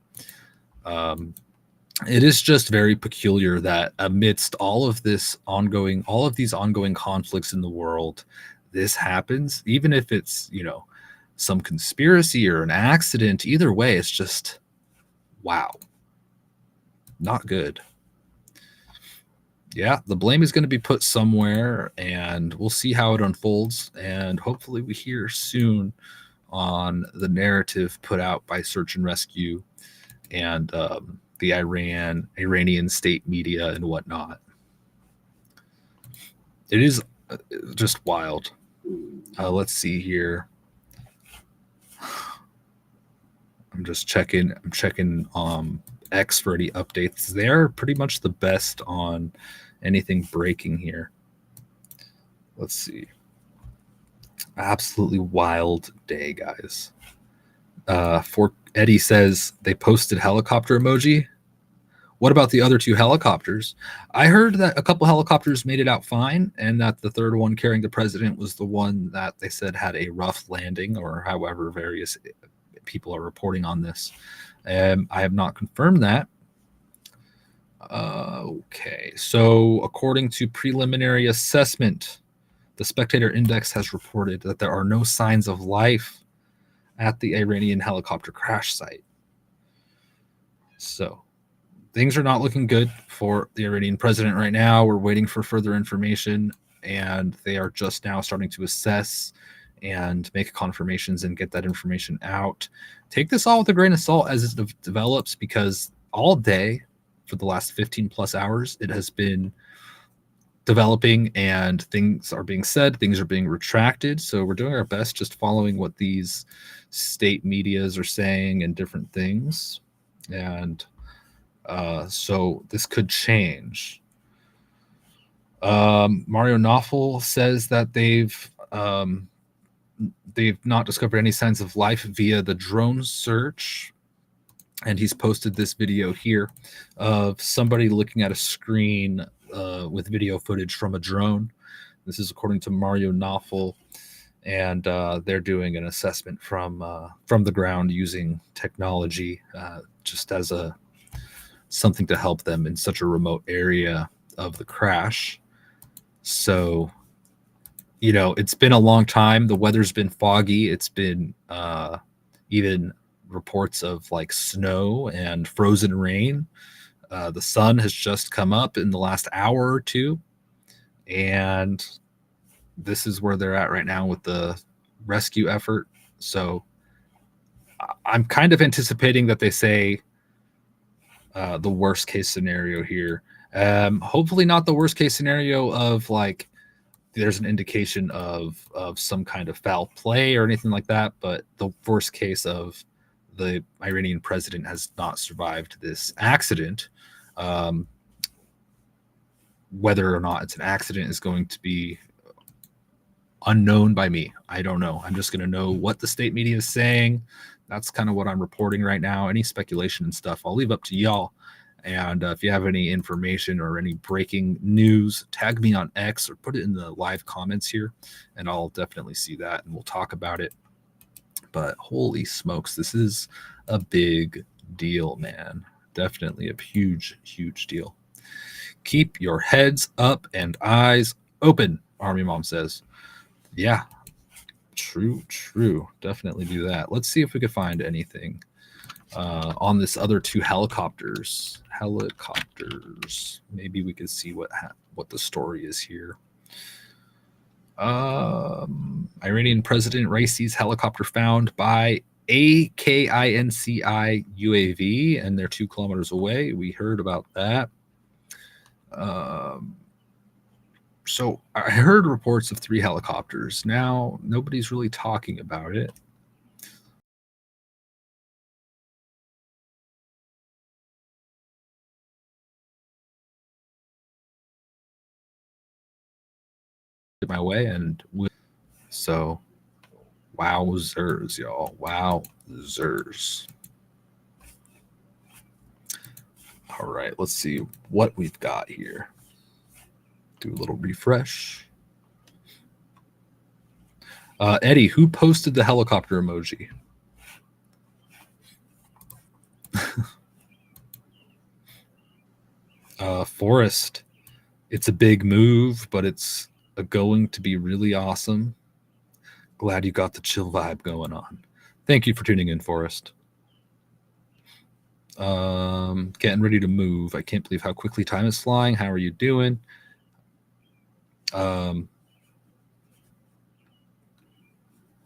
It is just very peculiar that amidst all of these ongoing conflicts in the world, this happens, even if it's, you know, some conspiracy or an accident. Either way, it's just, wow, not good. Yeah, the blame is going to be put somewhere, and we'll see how it unfolds. And hopefully we hear soon on the narrative put out by Search and Rescue and the Iranian state media and whatnot. It is just wild. Let's see here. I'm just checking. I'm checking X for any updates. They're pretty much the best on anything breaking here. Let's see. Absolutely wild day, guys. For Eddie says they posted helicopter emoji. What about the other two helicopters? I heard that a couple helicopters made it out fine, and that the third one carrying the president was the one that they said had a rough landing, or however various people are reporting on this. I have not confirmed that. Okay, so according to preliminary assessment, the Spectator Index has reported that there are no signs of life at the Iranian helicopter crash site. So things are not looking good for the Iranian president right now. We're waiting for further information, and they are just now starting to assess and make confirmations and get that information out. Take this all with a grain of salt as it develops, because all day for the last 15 plus hours, it has been developing, and things are being said, things are being retracted. So we're doing our best, just following what these state medias are saying and different things. And so this could change. Mario Knopfel says that they've not discovered any signs of life via the drone search. And he's posted this video here of somebody looking at a screen with video footage from a drone. This is according to Mario Knopfel, and they're doing an assessment from the ground using technology, just as something to help them in such a remote area of the crash. So, you know, it's been a long time. The weather's been foggy. It's been even reports of like snow and frozen rain. The sun has just come up in the last hour or two, and this is where they're at right now with the rescue effort. So I'm kind of anticipating that they say the worst case scenario here. Hopefully not the worst case scenario of like there's an indication of some kind of foul play or anything like that, but the worst case of the Iranian president has not survived this accident. Whether or not it's an accident is going to be unknown by me. I don't know. I'm just going to know what the state media is saying. That's kind of what I'm reporting right now. Any speculation and stuff, I'll leave up to y'all. And if you have any information or any breaking news, tag me on X or put it in the live comments here, and I'll definitely see that and we'll talk about it. But holy smokes, this is a big deal, man. Definitely a huge, huge deal. Keep your heads up and eyes open, Army Mom says. Yeah, true. Definitely do that. Let's see if we could find anything on this other two helicopters. Maybe we could see what the story is here. Iranian President Raisi's helicopter found by AKINCI UAV, and they're 2 kilometers away. We heard about that. So I heard reports of 3 helicopters. Now nobody's really talking about it. My way, and so wowzers, y'all. Wowzers. All right, let's see what we've got here. Do a little refresh. Eddie, who posted the helicopter emoji? Forrest. It's a big move, but it's going to be really awesome. Glad you got the chill vibe going on. Thank you for tuning in, Forrest. Getting ready to move. I can't believe how quickly time is flying. How are you doing? All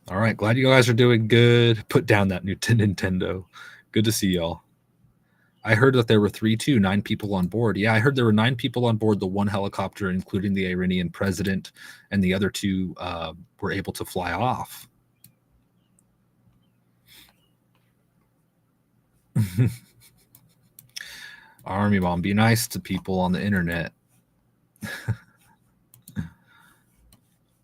right, glad you guys are doing good. Put down that new Nintendo. Good to see y'all. I heard that there were 9 people on board. Yeah, I heard there were 9 people on board the one helicopter, including the Iranian president, and the other 2 were able to fly off. Army Mom, be nice to people on the internet.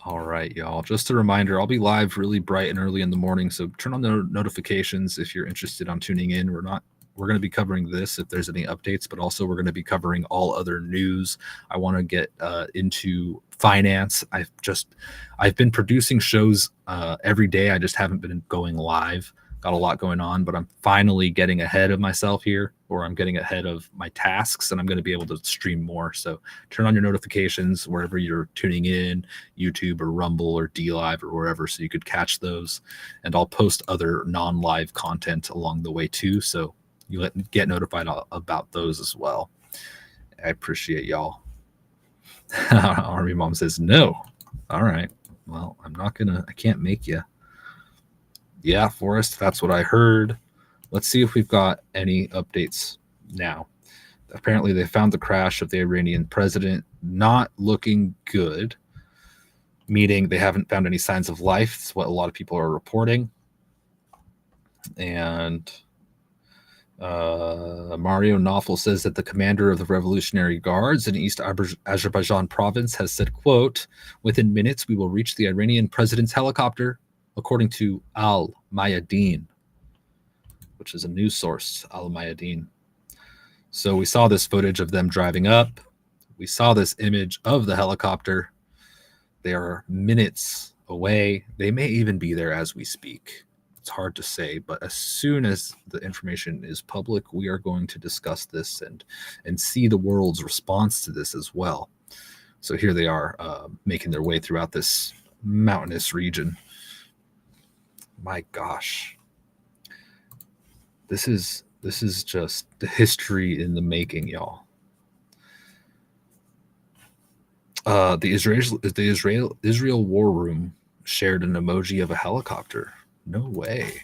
All right, y'all. Just a reminder, I'll be live really bright and early in the morning, so turn on the notifications if you're interested on tuning in. We're going to be covering this if there's any updates, but also we're going to be covering all other news. I want to get into finance. I've been producing shows every day. I just haven't been going live. Got a lot going on, but I'm finally getting ahead of myself here, or I'm getting ahead of my tasks, and I'm going to be able to stream more. So turn on your notifications wherever you're tuning in, YouTube or Rumble or DLive or wherever, so you could catch those. And I'll post other non-live content along the way too, so you get notified about those as well. I appreciate y'all. Army Mom says no. All right. Well, I can't make you. Yeah, Forrest, that's what I heard. Let's see if we've got any updates now. Apparently, they found the crash of the Iranian president. Not looking good, meaning they haven't found any signs of life. It's what a lot of people are reporting. And Mario Knopfel says that the commander of the Revolutionary Guards in East Azerbaijan province has said, quote, "Within minutes, we will reach the Iranian president's helicopter," according to Al Mayadeen, which is a news source, Al Mayadeen. So we saw this footage of them driving up. We saw this image of the helicopter. They are minutes away. They may even be there as we speak. It's hard to say, but as soon as the information is public, we are going to discuss this and see the world's response to this as well. So here they are making their way throughout this mountainous region. My gosh, this is just the history in the making, y'all. The Israel War Room shared an emoji of a helicopter. No way.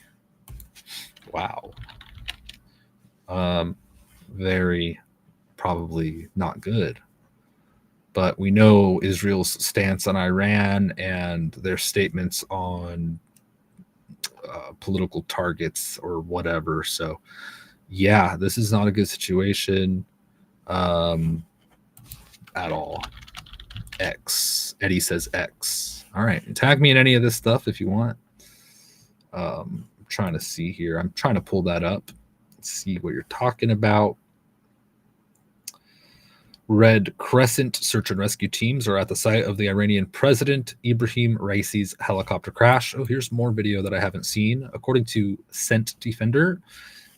Wow. Very probably not good. But we know Israel's stance on Iran and their statements on political targets or whatever. So, yeah, this is not a good situation at all. X. Eddie says X. All right. Tag me in any of this stuff if you want. I'm trying to see here. I'm trying to pull that up. See what you're talking about. Red Crescent search and rescue teams are at the site of the Iranian President Ibrahim Raisi's helicopter crash. Oh, here's more video that I haven't seen. According to Scent Defender,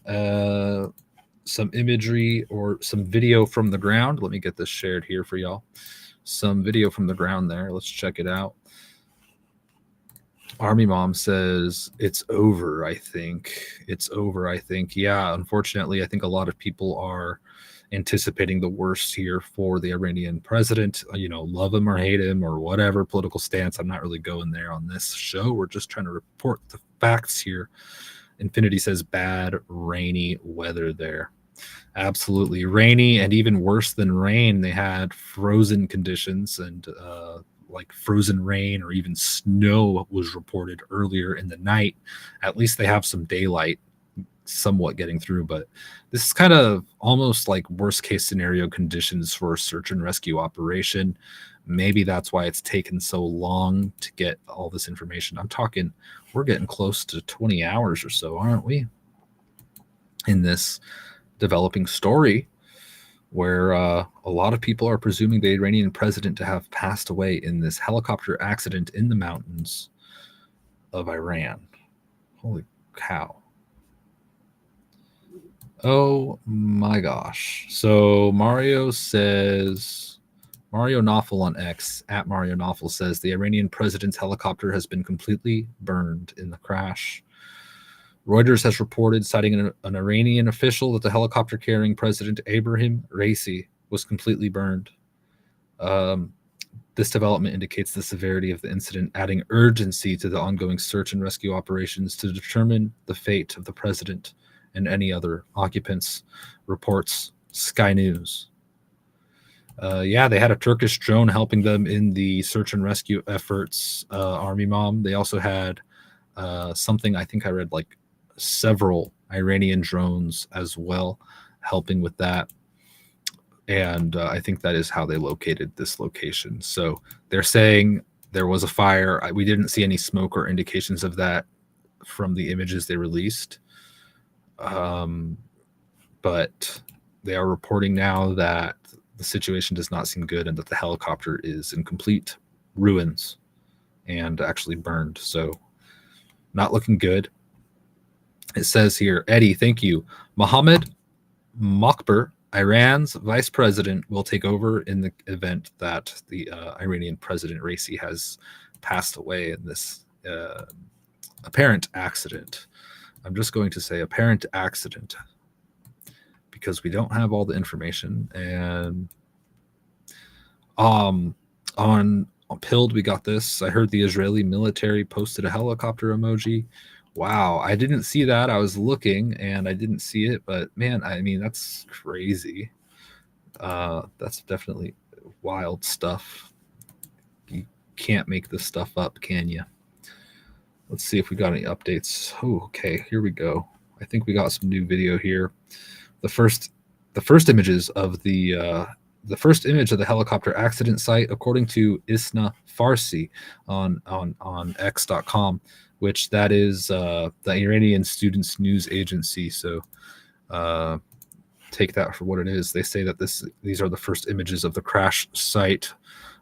some imagery or some video from the ground. Let me get this shared here for y'all. Some video from the ground there. Let's check it out. Army Mom says it's over, I think. It's over, I think. Yeah, unfortunately, I think a lot of people are anticipating the worst here for the Iranian president. Love him or hate him or whatever political stance. I'm not really going there on this show. We're just trying to report the facts here. Infinity says bad, rainy weather there. Absolutely. Rainy, and even worse than rain, they had frozen conditions, and like frozen rain or even snow was reported earlier in the night. At least they have some daylight somewhat getting through, but this is kind of almost like worst case scenario conditions for a search and rescue operation. Maybe that's why it's taken so long to get all this information. I'm talking, we're getting close to 20 hours or so, aren't we, in this developing story where a lot of people are presuming the Iranian president to have passed away in this helicopter accident in the mountains of Iran. Holy cow. Oh my gosh. So Mario says, Mario Knopfel on X, at Mario Knopfel says, the Iranian president's helicopter has been completely burned in the crash. Reuters has reported, citing an Iranian official, that the helicopter carrying President Ibrahim Raisi was completely burned. This development indicates the severity of the incident, adding urgency to the ongoing search and rescue operations to determine the fate of the president and any other occupants, reports Sky News. Yeah, they had a Turkish drone helping them in the search and rescue efforts, Army Mom. They also had something, I think I read, like several Iranian drones as well, helping with that. And I think that is how they located this location. So they're saying there was a fire. We didn't see any smoke or indications of that from the images they released. But they are reporting now that the situation does not seem good and that the helicopter is in complete ruins and actually burned. So not looking good. It says here, Eddie, thank you. Mohammed Mokhber, Iran's vice president, will take over in the event that the Iranian President Raisi has passed away in this apparent accident. I'm just going to say apparent accident because we don't have all the information. And on Pilled, we got this. I heard the Israeli military posted a helicopter emoji. Wow, I didn't see that. I was looking and I didn't see it, but man, I mean, that's crazy. That's definitely wild stuff. You can't make this stuff up, can you? Let's see if we got any updates. Oh, okay, here we go. I think we got some new video here. The first images of the first image of the helicopter accident site, according to Isna Farsi on X.com, which that is the Iranian Students News Agency. So take that for what it is. They say that these are the first images of the crash site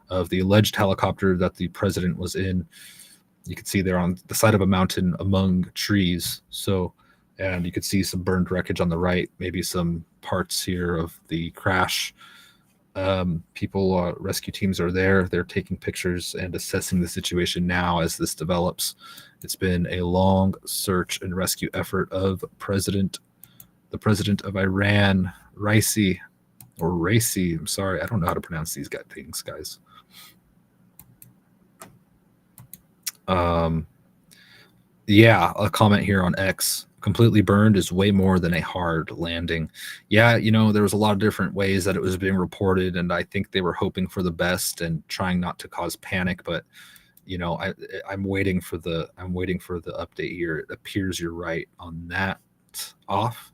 of the alleged helicopter that the president was in. You can see they're on the side of a mountain among trees. So, and you can see some burned wreckage on the right, maybe some parts here of the crash. Rescue teams are there. They're taking pictures and assessing the situation now as this develops. It's been a long search and rescue effort of the president of Iran, Raisi. I'm sorry, I don't know how to pronounce these things, guys. Yeah, a comment here on X. Completely burned is way more than a hard landing. Yeah, there was a lot of different ways that it was being reported, and I think they were hoping for the best and trying not to cause panic. But I'm waiting for the update here. It appears you're right on that. Off.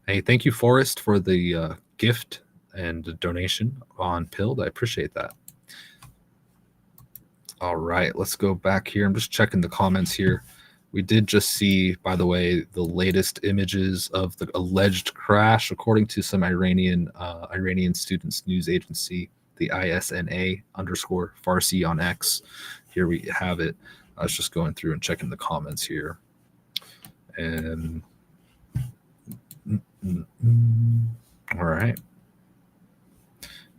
Hey, thank you, Forrest, for the gift and the donation on Pilled. I appreciate that. All right, let's go back here. I'm just checking the comments here. We did just see, by the way, the latest images of the alleged crash, according to some Iranian Students News Agency, the ISNA_Farsi on X. Here we have it. I was just going through and checking the comments here. And all right.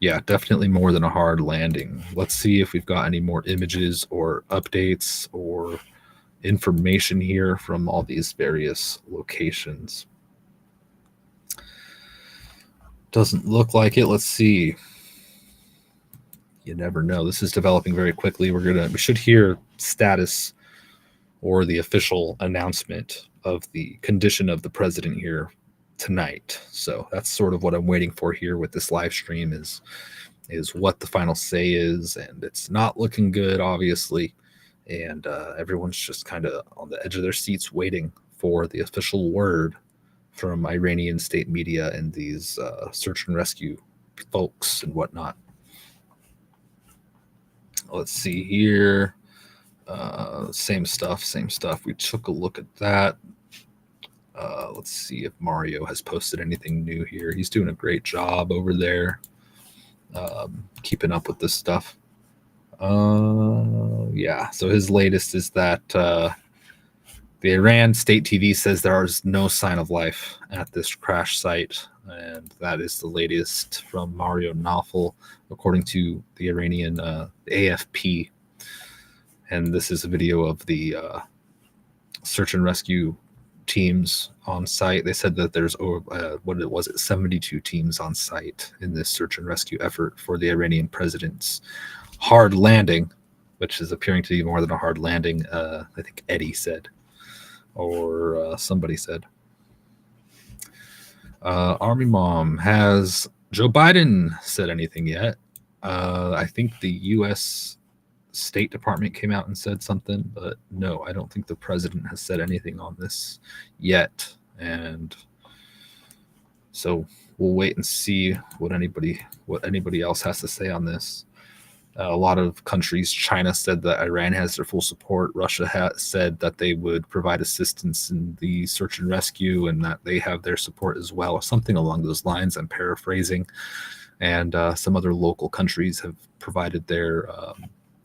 Yeah, definitely more than a hard landing. Let's see if we've got any more images or updates or information here from all these various locations. Doesn't look like it. Let's see. You never know. This is developing very quickly. We should hear status or the official announcement of the condition of the president here tonight. So that's sort of what I'm waiting for here with this live stream is what the final say is, and it's not looking good, obviously. And everyone's just kind of on the edge of their seats waiting for the official word from Iranian state media and these search and rescue folks and whatnot. Let's see here. Same stuff. We took a look at that. Let's see if Mario has posted anything new here. He's doing a great job over there, keeping up with this stuff. Yeah, so his latest is that the Iran state TV says there is no sign of life at this crash site, and that is the latest from Mario Nawfal, according to the Iranian AFP. And this is a video of the search and rescue teams on site. They said that there's 72 teams on site in this search and rescue effort for the Iranian president's hard landing, which is appearing to be more than a hard landing. I think Eddie said, or somebody said. Army Mom, has Joe Biden said anything yet? I think the U.S. State Department came out and said something, but no, I don't think the president has said anything on this yet. And so we'll wait and see what anybody else has to say on this. A lot of countries, China said that Iran has their full support. Russia said that they would provide assistance in the search and rescue and that they have their support as well, or something along those lines. I'm paraphrasing. And some other local countries have provided their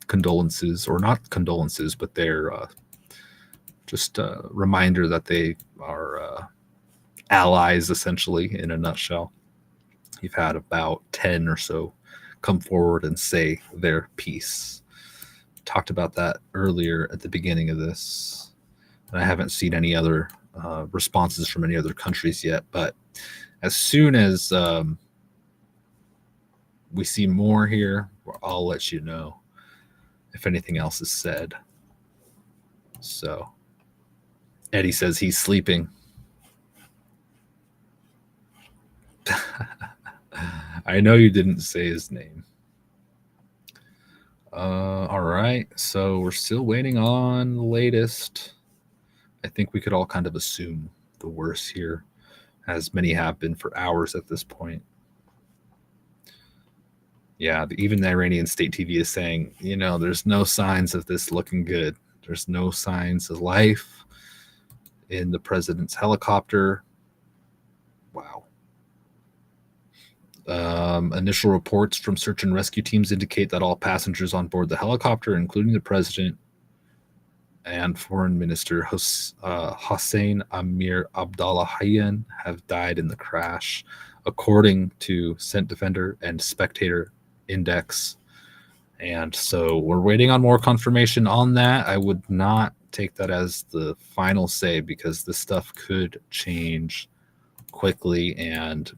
condolences, or not condolences, but their just a reminder that they are allies, essentially, in a nutshell. You've had about 10 or so come forward and say their piece. Talked about that earlier at the beginning of this, and I haven't seen any other responses from any other countries yet, but as soon as we see more here, I'll let you know if anything else is said. So Eddie says he's sleeping. I know you didn't say his name. All right, so we're still waiting on the latest. I think we could all kind of assume the worst here, as many have been for hours at this point. Yeah, even the Iranian state TV is saying, there's no signs of this looking good. There's no signs of life in the president's helicopter. Wow. Initial reports from search and rescue teams indicate that all passengers on board the helicopter, including the president and foreign minister Hossein Amir Abdollahian, have died in the crash, according to Scent Defender and Spectator Index. And so we're waiting on more confirmation on that. I would not take that as the final say, because this stuff could change quickly and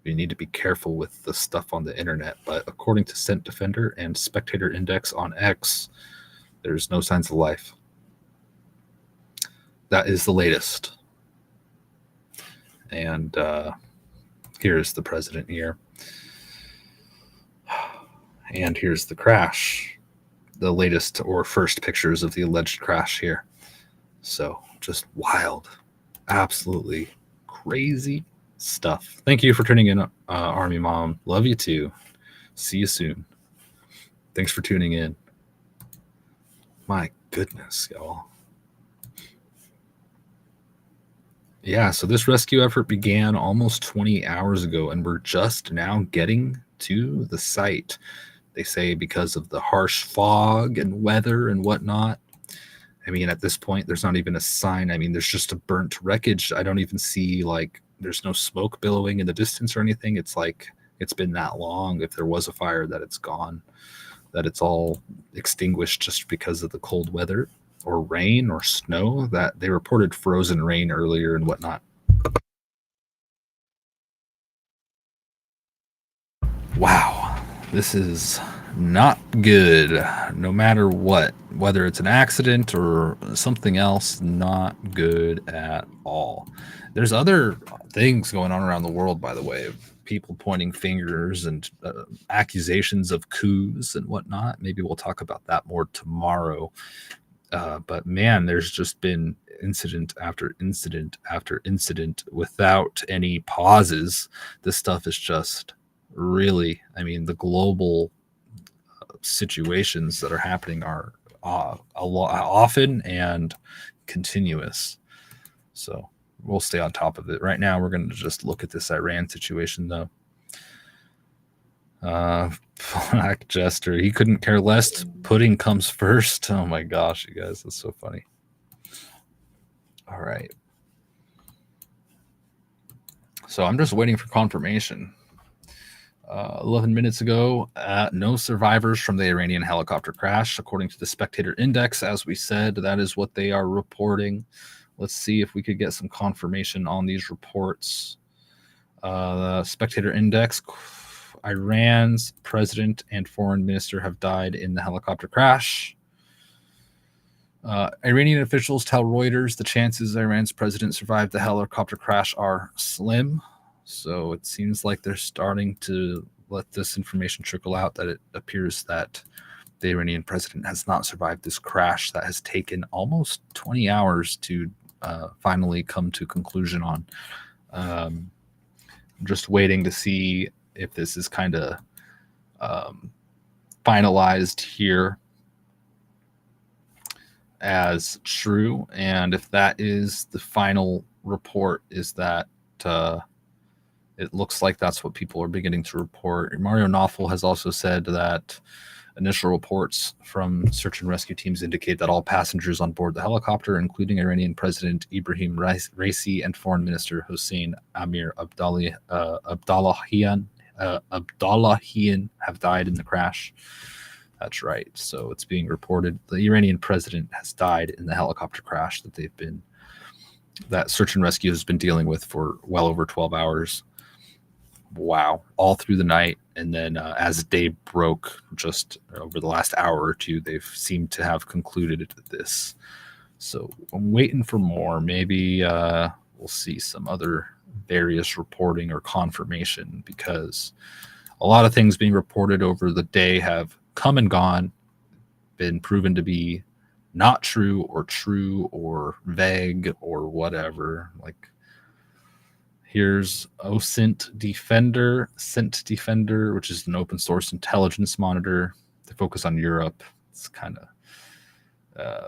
you need to be careful with the stuff on the internet. But according to Scent Defender and Spectator Index on X, there's no signs of life. That is the latest. And here's the president here. And here's the crash. The latest or first pictures of the alleged crash here. So just wild. Absolutely crazy stuff. Thank you for tuning in, Army Mom. Love you too. See you soon. Thanks for tuning in. My goodness, y'all. Yeah, so this rescue effort began almost 20 hours ago, and we're just now getting to the site. They say because of the harsh fog and weather and whatnot. I mean, at this point, there's not even a sign. I mean, there's just a burnt wreckage. I don't even see, there's no smoke billowing in the distance or anything. It's like it's been that long. If there was a fire, that it's gone, that it's all extinguished just because of the cold weather or rain or snow. That they reported frozen rain earlier and whatnot. Wow, this is not good, no matter what, whether it's an accident or something else, not good at all. There's other things going on around the world, by the way, people pointing fingers and accusations of coups and whatnot. Maybe we'll talk about that more tomorrow. But man, there's just been incident after incident after incident without any pauses. This stuff is just really, I mean, the global situations that are happening are a lot often and continuous. So we'll stay on top of it. Right now, we're going to just look at this Iran situation, though. Black Jester, he couldn't care less. Pudding comes first. Oh my gosh, you guys, that's so funny. All right. So I'm just waiting for confirmation. 11 minutes ago, no survivors from the Iranian helicopter crash, according to the Spectator Index. As we said, that is what they are reporting. Let's see if we could get some confirmation on these reports. The Spectator Index, Iran's president and foreign minister have died in the helicopter crash. Iranian officials tell Reuters the chances Iran's president survived the helicopter crash are slim. So it seems like they're starting to let this information trickle out, that it appears that the Iranian president has not survived this crash that has taken almost 20 hours to finally come to conclusion on. I'm just waiting to see if this is kind of finalized here as true, and if that is the final report, is that it looks like that's what people are beginning to report. Mario Nawfal has also said that initial reports from search and rescue teams indicate that all passengers on board the helicopter, including Iranian President Ibrahim Raisi and Foreign Minister Hossein Amir Abdullahian, have died in the crash. That's right. So it's being reported the Iranian president has died in the helicopter crash that search and rescue has been dealing with for well over 12 hours. Wow. All through the night. And then as day broke just over the last hour or two, they've seemed to have concluded this. So I'm waiting for more. Maybe we'll see some other various reporting or confirmation, because a lot of things being reported over the day have come and gone, been proven to be not true or vague or whatever. Like, here's OSINT Defender, which is an open source intelligence monitor. They focus on Europe. It's kind of,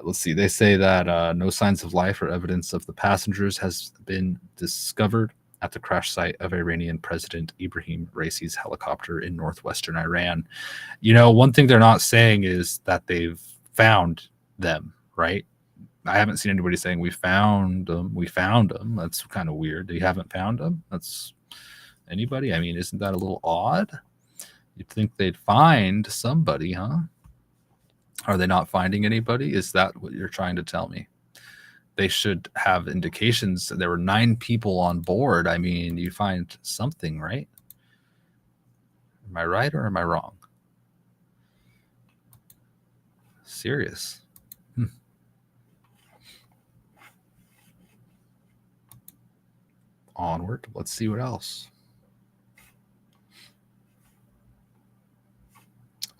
let's see. They say that no signs of life or evidence of the passengers has been discovered at the crash site of Iranian President Ibrahim Raisi's helicopter in northwestern Iran. You know, one thing they're not saying is that they've found them, right? I haven't seen anybody saying we found them. That's kind of weird. You haven't found them? That's anybody? I mean, isn't that a little odd? You'd think they'd find somebody, huh? Are they not finding anybody? Is that what you're trying to tell me? They should have indications. There were 9 people on board. I mean, you find something, right? Am I right or am I wrong? Serious. Onward. Let's see what else.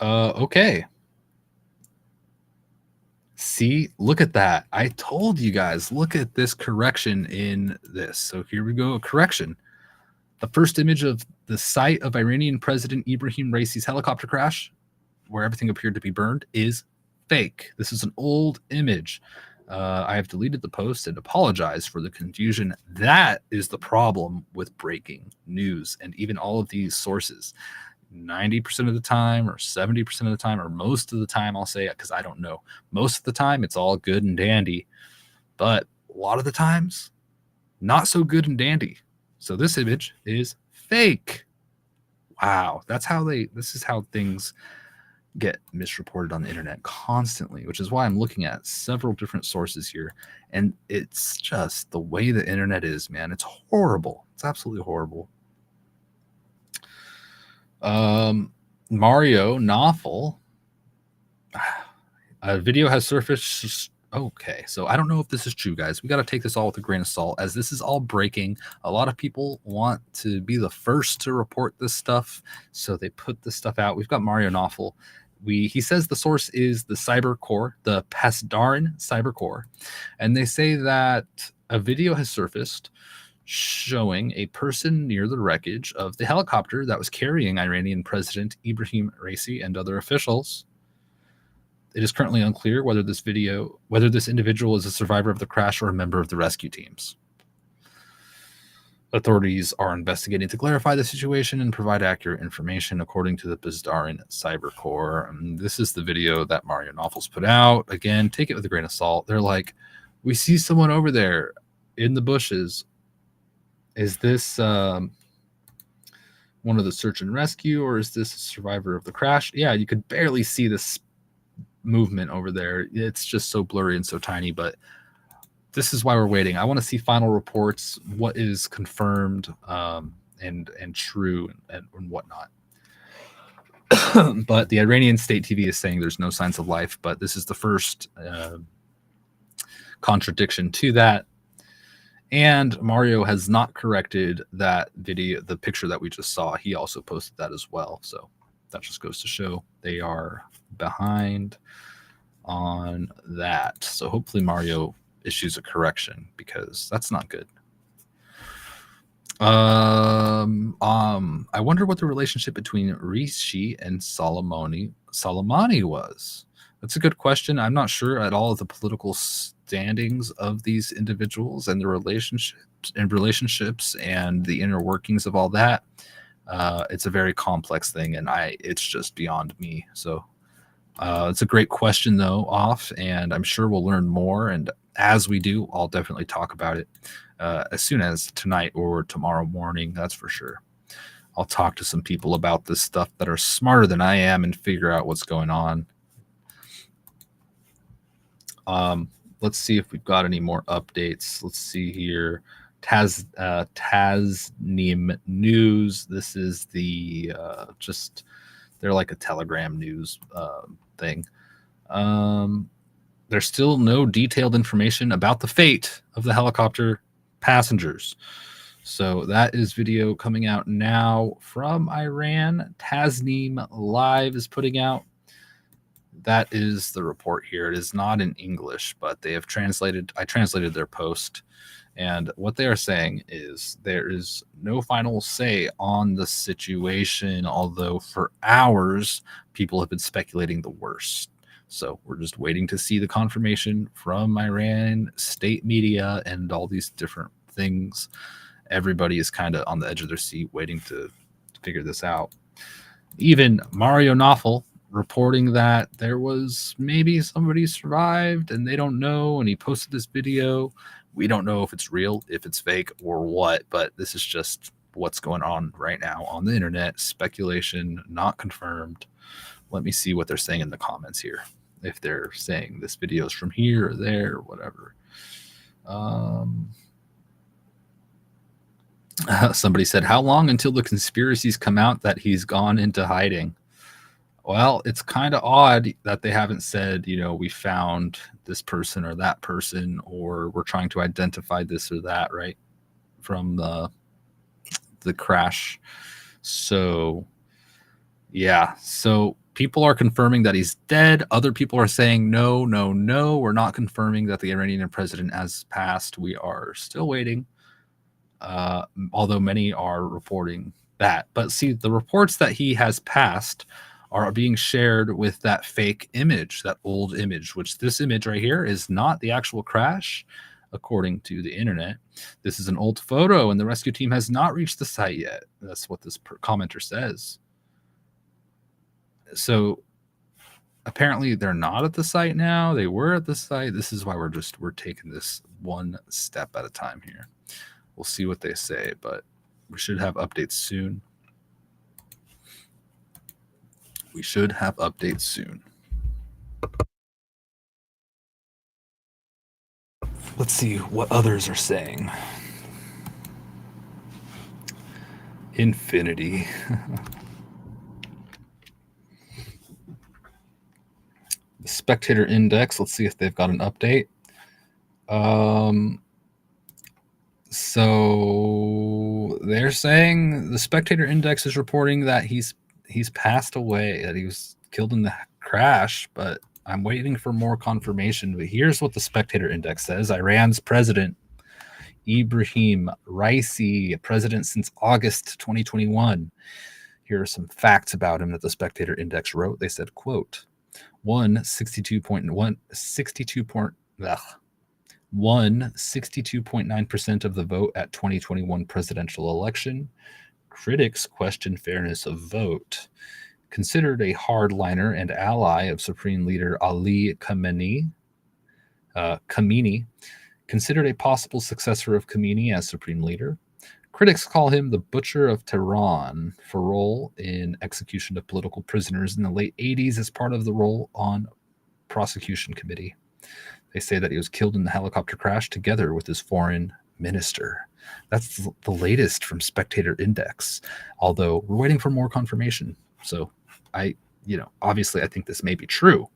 Okay. See, look at that. I told you guys, look at this correction in this. So here we go. Correction. The first image of the site of Iranian President Ibrahim Raisi's helicopter crash, where everything appeared to be burned, is fake. This is an old image. I have deleted the post and apologize for the confusion. That is the problem with breaking news and even all of these sources. 90% of the time or 70% of the time or most of the time, I'll say it because I don't know. Most of the time, it's all good and dandy. But a lot of the times, not so good and dandy. So this image is fake. Wow. This is how things get misreported on the internet constantly, which is why I'm looking at several different sources here. And it's just the way the internet is, man. It's horrible. It's absolutely horrible. Mario Knopfel. A video has surfaced. Okay, so I don't know if this is true, guys. We got to take this all with a grain of salt, as this is all breaking. A lot of people want to be the first to report this stuff, so they put this stuff out. We've got Mario Knopfel. He says the source is the cyber core, the Pasdaran cyber core, and they say that a video has surfaced showing a person near the wreckage of the helicopter that was carrying Iranian President Ibrahim Raisi and other officials. It is currently unclear whether this individual is a survivor of the crash or a member of the rescue teams. Authorities are investigating to clarify the situation and provide accurate information, according to the Pasdaran Cyber Corps. This is the video that Mario Knopfel's put out. Again, take it with a grain of salt. They're like, we see someone over there in the bushes. Is this one of the search and rescue, or is this a survivor of the crash? Yeah, you could barely see this movement over there. It's just so blurry and so tiny, but this is why we're waiting. I want to see final reports, what is confirmed and true and whatnot. But the Iranian state TV is saying there's no signs of life, but this is the first contradiction to that. And Mario has not corrected that video, the picture that we just saw. He also posted that as well. So that just goes to show they are behind on that. So hopefully Mario issues a correction, because that's not good. I wonder what the relationship between Rishi and Soleimani was. That's a good question. I'm not sure at all of the political standings of these individuals and the relationships and the inner workings of all that. It's a very complex thing, and it's just beyond me. So it's a great question, though, and I'm sure we'll learn more. And as we do, I'll definitely talk about it as soon as tonight or tomorrow morning. That's for sure. I'll talk to some people about this stuff that are smarter than I am and figure out what's going on. Let's see if we've got any more updates. Let's see here. Tasnim News. This is the they're like a Telegram news thing. There's still no detailed information about the fate of the helicopter passengers. So that is video coming out now from Iran. Tasnim Live is putting out. That is the report here. It is not in English, but they have translated. I translated their post. And what they are saying is there is no final say on the situation, although for hours, people have been speculating the worst. So we're just waiting to see the confirmation from Iran state media and all these different things. Everybody is kind of on the edge of their seat waiting to figure this out. Even Mario Knopfel reporting that there was maybe somebody survived and they don't know, and he posted this video. We don't know if it's real, if it's fake, or what, but this is just what's going on right now on the internet. Speculation, not confirmed. Let me see what they're saying in the comments here. If they're saying this video is from here or there or whatever. Somebody said, how long until the conspiracies come out that he's gone into hiding? Well, it's kind of odd that they haven't said, we found this person or that person, or we're trying to identify this or that, right, from the crash. So, yeah. So people are confirming that he's dead. Other people are saying, no, we're not confirming that the Iranian president has passed. We are still waiting, although many are reporting that. But see, the reports that he has passed are being shared with that fake image, that old image, which this image right here is not the actual crash, according to the internet. This is an old photo, and the rescue team has not reached the site yet. That's what this commenter says. So apparently they're not at the site now. They were at the site. This is why we're taking this one step at a time here. We'll see what they say, but we should have updates soon. Let's see what others are saying. Infinity. The Spectator Index. Let's see if they've got an update. So they're saying the Spectator Index is reporting that he's passed away, that he was killed in the crash, but I'm waiting for more confirmation. But here's what the Spectator Index says. Iran's president, Ibrahim Raisi, president since August 2021. Here are some facts about him that the Spectator Index wrote. They said, quote, won 62.9% of the vote at 2021 presidential election. Critics question fairness of vote. Considered a hardliner and ally of Supreme Leader Ali Khamenei, considered a possible successor of Khamenei as Supreme Leader. Critics call him the Butcher of Tehran for role in execution of political prisoners in the late 80s as part of the role on prosecution committee. They say that he was killed in the helicopter crash together with his foreign minister. That's the latest from Spectator Index, although we're waiting for more confirmation. So obviously I think this may be true,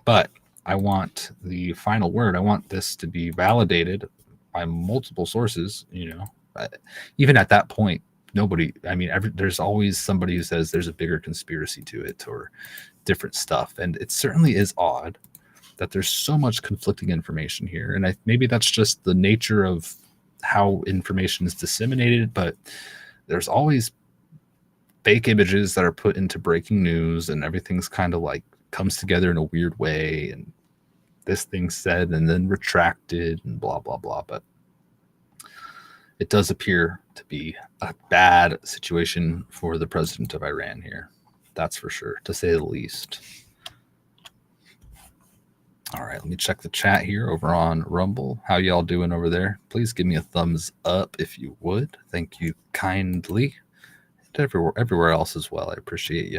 but I want the final word. I want this to be validated by multiple sources, even at that point, there's always somebody who says there's a bigger conspiracy to it or different stuff. And it certainly is odd that there's so much conflicting information here. And maybe that's just the nature of how information is disseminated, but there's always fake images that are put into breaking news and everything's kind of like comes together in a weird way. And this thing said and then retracted and blah, blah, blah. But it does appear to be a bad situation for the president of Iran here. That's for sure, to say the least. All right, let me check the chat here over on Rumble. How y'all doing over there? Please give me a thumbs up if you would. Thank you kindly. And everywhere else as well. I appreciate you.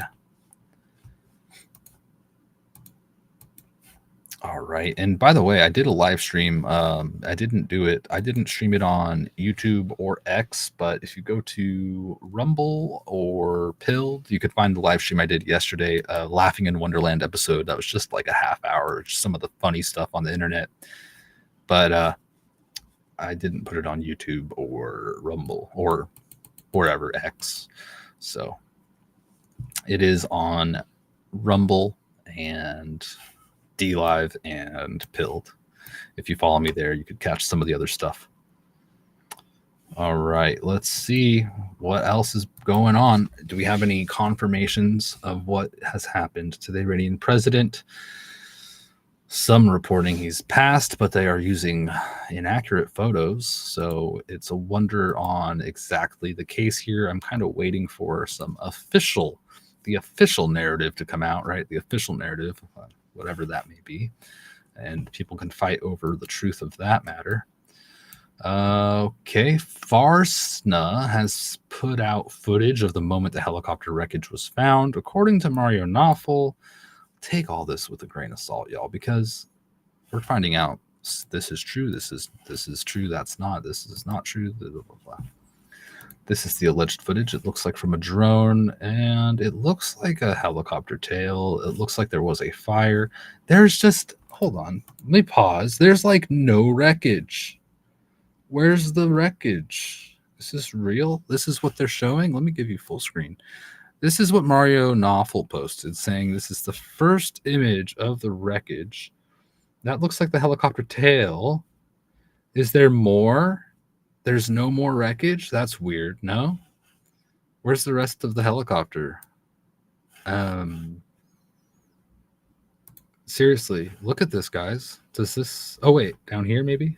All right. And by the way, I did a live stream. I didn't stream it on YouTube or X, but if you go to Rumble or Pilled, you could find the live stream I did yesterday, Laughing in Wonderland episode. That was just like a half hour, just some of the funny stuff on the internet. But I didn't put it on YouTube or Rumble or wherever, X. So it is on Rumble and DLive and Pilled. If you follow me there, you could catch some of the other stuff. All right, let's see what else is going on. Do we have any confirmations of what has happened to the Iranian president? Some reporting he's passed, but they are using inaccurate photos. So it's a wonder on exactly the case here. I'm kind of waiting for the official narrative to come out, right? The official narrative, whatever that may be. And people can fight over the truth of that matter. Okay, Farsna has put out footage of the moment the helicopter wreckage was found. According to Mario Nawfal, take all this with a grain of salt, y'all, because we're finding out this is true, this is true, that's not, this is not true, blah, blah, blah. This is the alleged footage. It looks like from a drone, and it looks like a helicopter tail. It looks like there was a fire. There's just, hold on, let me pause. There's like no wreckage. Where's the wreckage? Is this real? This is what they're showing? Let me give you full screen. This is what Mario Nawfal posted, saying this is the first image of the wreckage. That looks like the helicopter tail. Is there more? There's no more wreckage? That's weird. No? Where's the rest of the helicopter? Seriously, look at this, guys. Does this... Oh, wait. Down here, maybe?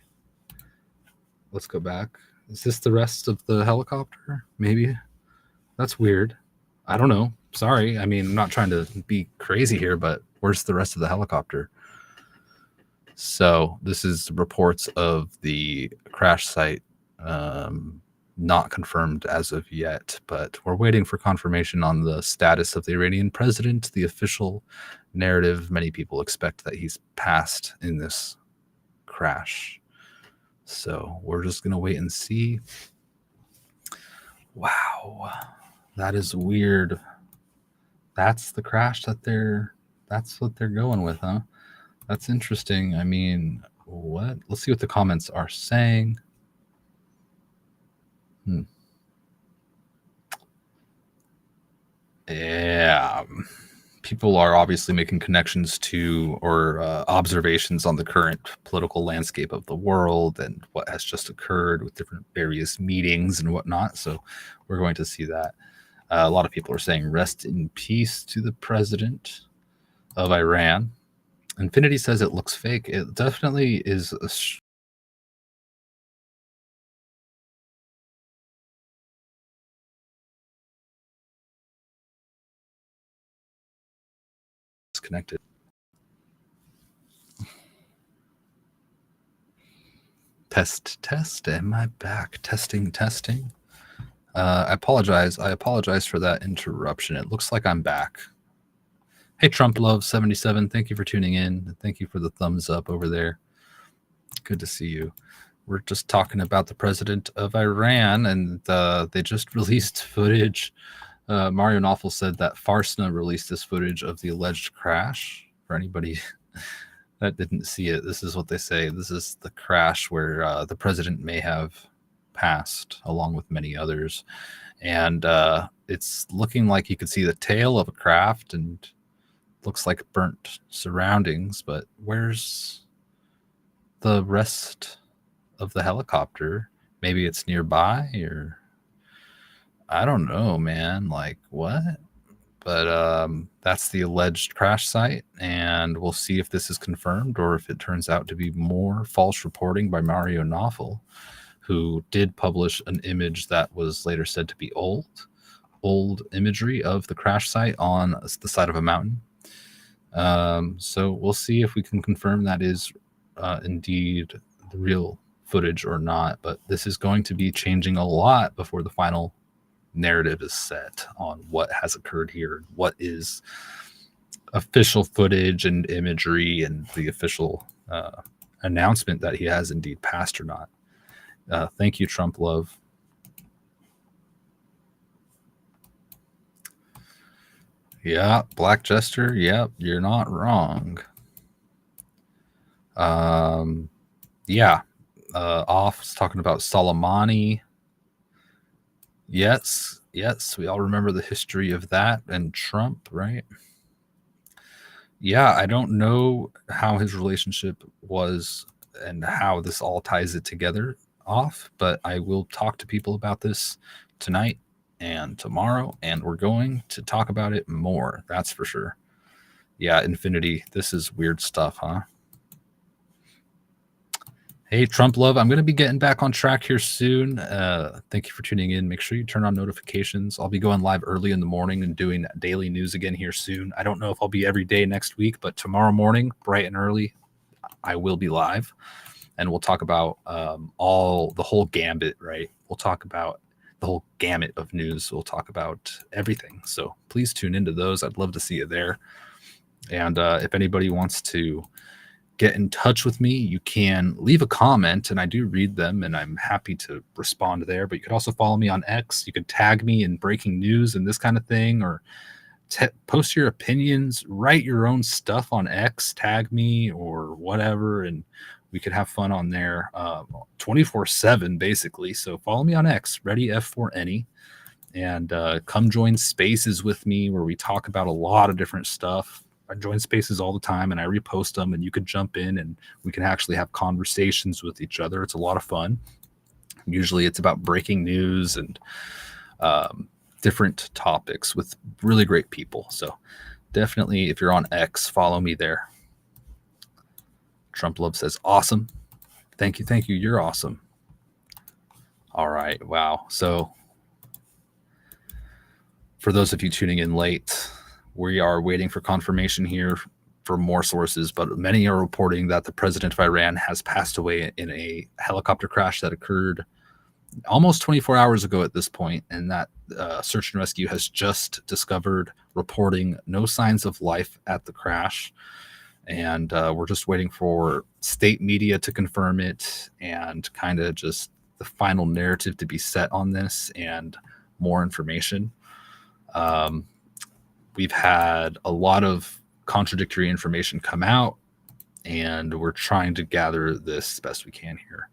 Let's go back. Is this the rest of the helicopter? Maybe. That's weird. I don't know. Sorry. I mean, I'm not trying to be crazy here, but where's the rest of the helicopter? So this is reports of the crash site. Not confirmed as of yet, but we're waiting for confirmation on the status of the Iranian president. The official narrative, many people expect that he's passed in this crash. So we're just going to wait and see. Wow. That is weird. That's the crash that's what they're going with, huh? That's interesting. I mean, what? Let's see what the comments are saying. Yeah. People are obviously making connections to or observations on the current political landscape of the world and what has just occurred with different various meetings and whatnot. So we're going to see that. A lot of people are saying rest in peace to the president of Iran. Infinity says it looks fake. It definitely is disconnected. Test. Am I back? Testing. I apologize for that interruption. It looks like I'm back. Hey, Trump Love 77, thank you for tuning in. Thank you for the thumbs up over there. Good to see you. We're just talking about the president of Iran, and they just released footage. Mario Nawful said that Farsna released this footage of the alleged crash. For anybody that didn't see it, this is what they say. This is the crash where the president may have passed, along with many others. And it's looking like you could see the tail of a craft and looks like burnt surroundings, but where's the rest of the helicopter? Maybe it's nearby, or I don't know, man. Like, what? But that's the alleged crash site, and we'll see if this is confirmed or if it turns out to be more false reporting by Mario Nawful, who did publish an image that was later said to be old imagery of the crash site on the side of a mountain. So we'll see if we can confirm that is indeed the real footage or not. But this is going to be changing a lot before the final narrative is set on what has occurred here, what is official footage and imagery, and the official announcement that he has indeed passed or not. Thank you, Trump Love. Yeah, Black Jester. Yep, you're not wrong. Yeah. Off's talking about Soleimani. Yes, we all remember the history of that and Trump, right? Yeah, I don't know how his relationship was and how this all ties it together off, but I will talk to people about this tonight and tomorrow, and we're going to talk about it more. That's for sure. Yeah, Infinity, this is weird stuff, huh? Hey, Trump Love, I'm going to be getting back on track here soon. Thank you for tuning in. Make sure you turn on notifications. I'll be going live early in the morning and doing daily news again here soon. I don't know if I'll be every day next week, but tomorrow morning, bright and early, I will be live. And we'll talk about the whole gambit, right? We'll talk about the whole gamut of news. We'll talk about everything. So please tune into those. I'd love to see you there. And if anybody wants to get in touch with me, you can leave a comment, and I do read them, and I'm happy to respond there. But you could also follow me on X. You could tag me in breaking news and this kind of thing, or post your opinions, write your own stuff on X, tag me or whatever, and we could have fun on there 24/7 basically. So follow me on X, ready F4Any, and come join spaces with me where we talk about a lot of different stuff. I join spaces all the time and I repost them, and you could jump in and we can actually have conversations with each other. It's a lot of fun. Usually it's about breaking news and different topics with really great people. So definitely, if you're on X, follow me there. Trump Love says, awesome. Thank you. You're awesome. All right. Wow. So for those of you tuning in late, we are waiting for confirmation here for more sources, but many are reporting that the president of Iran has passed away in a helicopter crash that occurred almost 24 hours ago at this point, and that search and rescue has just discovered, reporting no signs of life at the crash. And we're just waiting for state media to confirm it and kind of just the final narrative to be set on this and more information. We've had a lot of contradictory information come out, and we're trying to gather this as best we can here.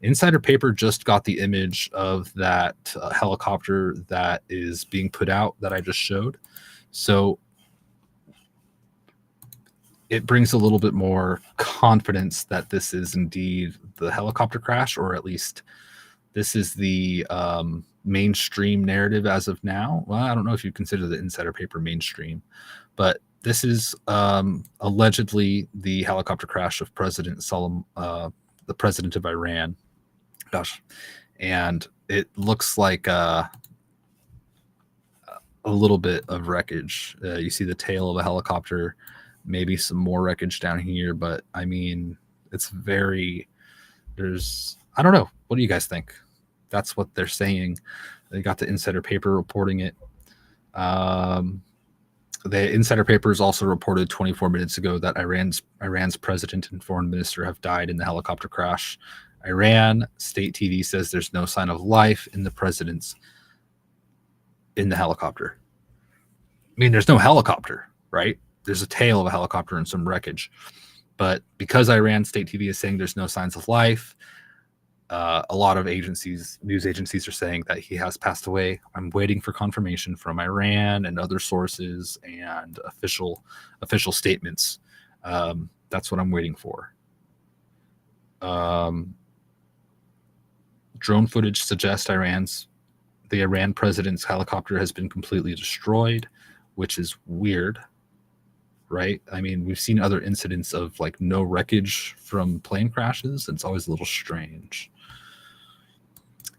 Insider Paper just got the image of that helicopter that is being put out that I just showed. So it brings a little bit more confidence that this is indeed the helicopter crash, or at least this is the mainstream narrative as of now. Well, I don't know if you consider the Insider Paper mainstream, but this is allegedly the helicopter crash of the president of Iran. Gosh, and it looks like a little bit of wreckage. You see the tail of a helicopter, maybe some more wreckage down here, but I mean, it's I don't know. What do you guys think? That's what they're saying. They got the Insider Paper reporting it. The Insider Paper has also reported 24 minutes ago that Iran's president and foreign minister have died in the helicopter crash. Iran state TV says there's no sign of life in the helicopter. I mean, there's no helicopter, right? There's a tail of a helicopter and some wreckage. But because Iran state TV is saying there's no signs of life, a lot of news agencies are saying that he has passed away. I'm waiting for confirmation from Iran and other sources and official statements. That's what I'm waiting for. Drone footage suggests the Iran president's helicopter has been completely destroyed, which is weird, right? I mean, we've seen other incidents of like no wreckage from plane crashes. And it's always a little strange.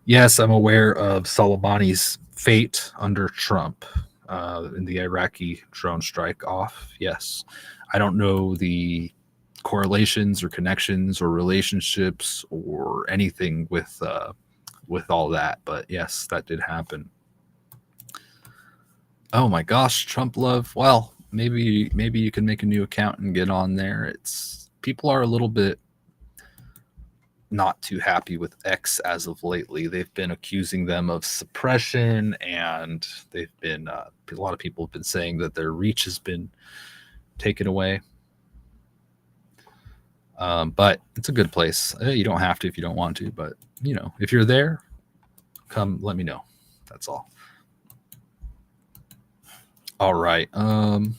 Yes, I'm aware of Soleimani's fate under Trump in the Iraqi drone strike off. Yes, I don't know the correlations or connections or relationships or anything with all that, but yes, that did happen. Oh my gosh, Trump love. Well, maybe you can make a new account and get on there. People are a little bit not too happy with X as of lately. They've been accusing them of suppression, and they've been a lot of people have been saying that their reach has been taken away. But it's a good place. You don't have to if you don't want to, but if you're there, come let me know. That's all. All right. I'm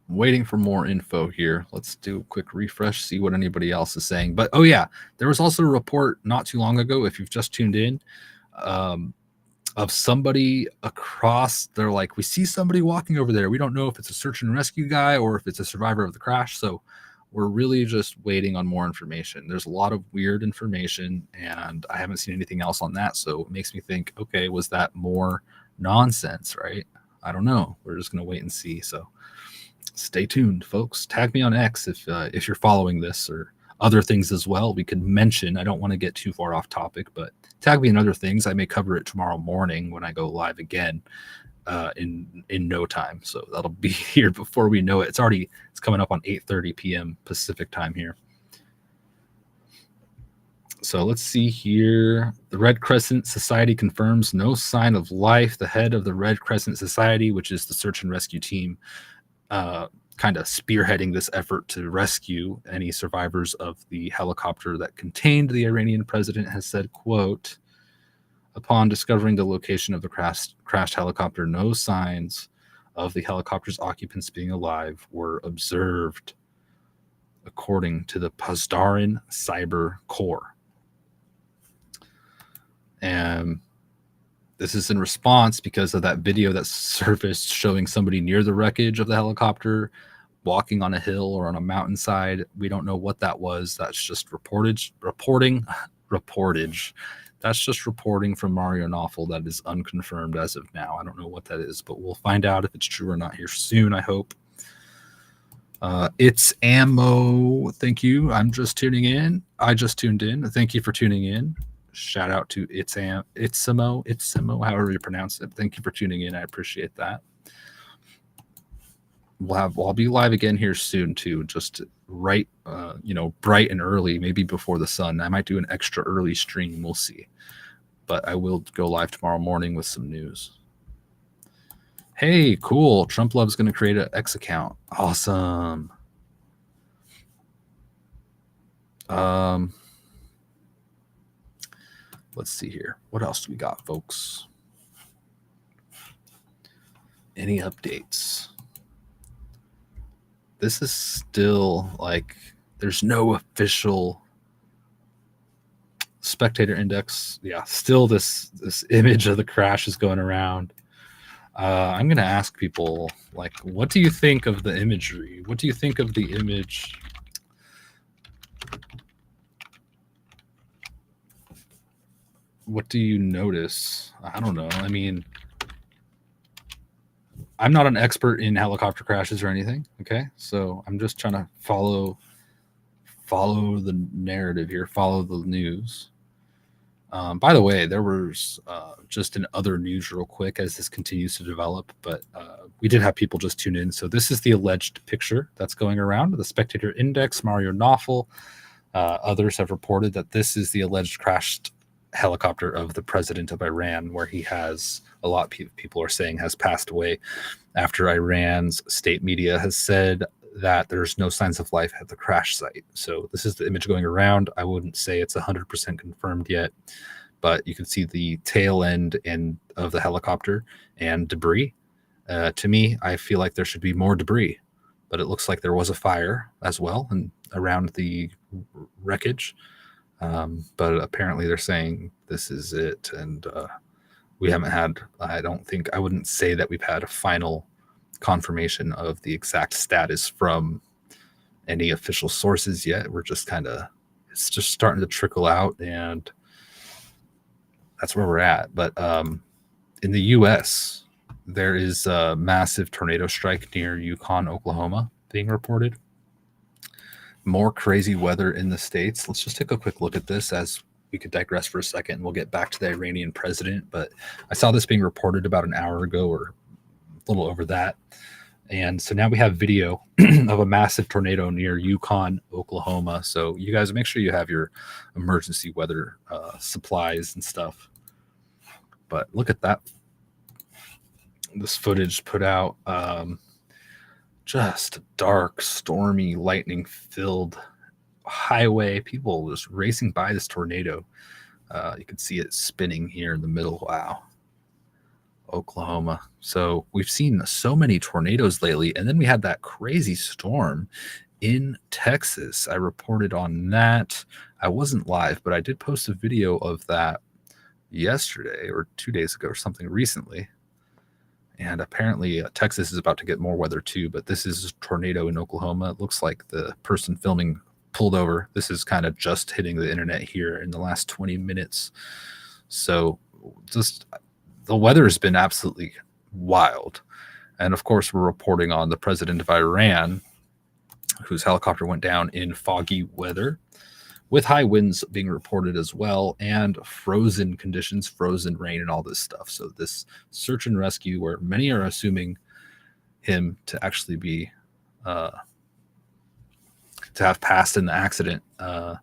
waiting for more info here. Let's do a quick refresh, see what anybody else is saying. But oh yeah, there was also a report not too long ago, if you've just tuned in, of somebody across. They're like, we see somebody walking over there. We don't know if it's a search and rescue guy or if it's a survivor of the crash. So we're really just waiting on more information. There's a lot of weird information, and I haven't seen anything else on that. So it makes me think, okay, was that more nonsense, right? I don't know. We're just going to wait and see. So stay tuned, folks. Tag me on X if you're following this, or other things as well we could mention. I don't want to get too far off topic, but tag me in other things. I may cover it tomorrow morning when I go live again in no time. So that'll be here before we know it. It's coming up on 8:30 p.m. Pacific time here. So let's see here. The Red Crescent Society confirms no sign of life. The head of the Red Crescent Society, which is the search and rescue team, kind of spearheading this effort to rescue any survivors of the helicopter that contained the Iranian president, has said, quote, upon discovering the location of the crashed helicopter, no signs of the helicopter's occupants being alive were observed, according to the Pasdaran Cyber Corps. And this is in response because of that video that surfaced showing somebody near the wreckage of the helicopter walking on a hill or on a mountainside. We don't know what that was. That's just reportage. That's just reporting from Mario Knopfel that is unconfirmed as of now. I don't know what that is, but we'll find out if it's true or not here soon, I hope. It's Ammo. Thank you. I'm just tuning in. I just tuned in. Thank you for tuning in. Shout out to Itsimo, however you pronounce it. Thank you for tuning in. I appreciate that. I'll be live again here soon too, just bright and early, maybe before the sun. I might do an extra early stream. We'll see. But I will go live tomorrow morning with some news. Hey, cool. Trump Love's going to create an X account. Awesome. Let's see here. What else do we got, folks? Any updates? This is still like there's no official spectator index. Yeah, still this image of the crash is going around. I'm going to ask people, like, what do you think of the imagery? What do you think of the image? What do you notice? I don't know. I mean, I'm not an expert in helicopter crashes or anything. Okay. So I'm just trying to follow the narrative here, follow the news. By the way, there was just in other news real quick as this continues to develop, but we did have people just tune in. So this is the alleged picture that's going around. The Spectator Index, Mario Knopfel, others have reported that this is the alleged crashed helicopter of the president of Iran, where he has, a lot of people are saying, has passed away after Iran's state media has said that there's no signs of life at the crash site. So this is the image going around. I wouldn't say it's 100% confirmed yet, but you can see the tail end of the helicopter and debris. To me, I feel like there should be more debris, but it looks like there was a fire as well and around the wreckage. But apparently they're saying this is it. And we haven't had, I wouldn't say that we've had a final confirmation of the exact status from any official sources yet. We're just it's just starting to trickle out, and that's where we're at. But in the US, there is a massive tornado strike near Yukon, Oklahoma being reported. More crazy weather in the States. Let's just take a quick look at this as we could digress for a second, and we'll get back to the Iranian president. But I saw this being reported about an hour ago or a little over that. And so now we have video of a massive tornado near Yukon, Oklahoma. So you guys make sure you have your emergency weather supplies and stuff. But look at that. This footage put out just a dark, stormy, lightning-filled highway. People just racing by this tornado. You can see it spinning here in the middle. Wow. Oklahoma. So we've seen so many tornadoes lately, and then we had that crazy storm in Texas. I reported on that. I wasn't live, but I did post a video of that yesterday or 2 days ago or something recently. And apparently Texas is about to get more weather too, but this is a tornado in Oklahoma. It looks like the person filming pulled over. This is kind of just hitting the internet here in the last 20 minutes. So just the weather has been absolutely wild. And of course, we're reporting on the president of Iran, whose helicopter went down in foggy weather, with high winds being reported as well, and frozen conditions, frozen rain, and all this stuff. So this search and rescue, where many are assuming him to actually be to have passed in the accident. I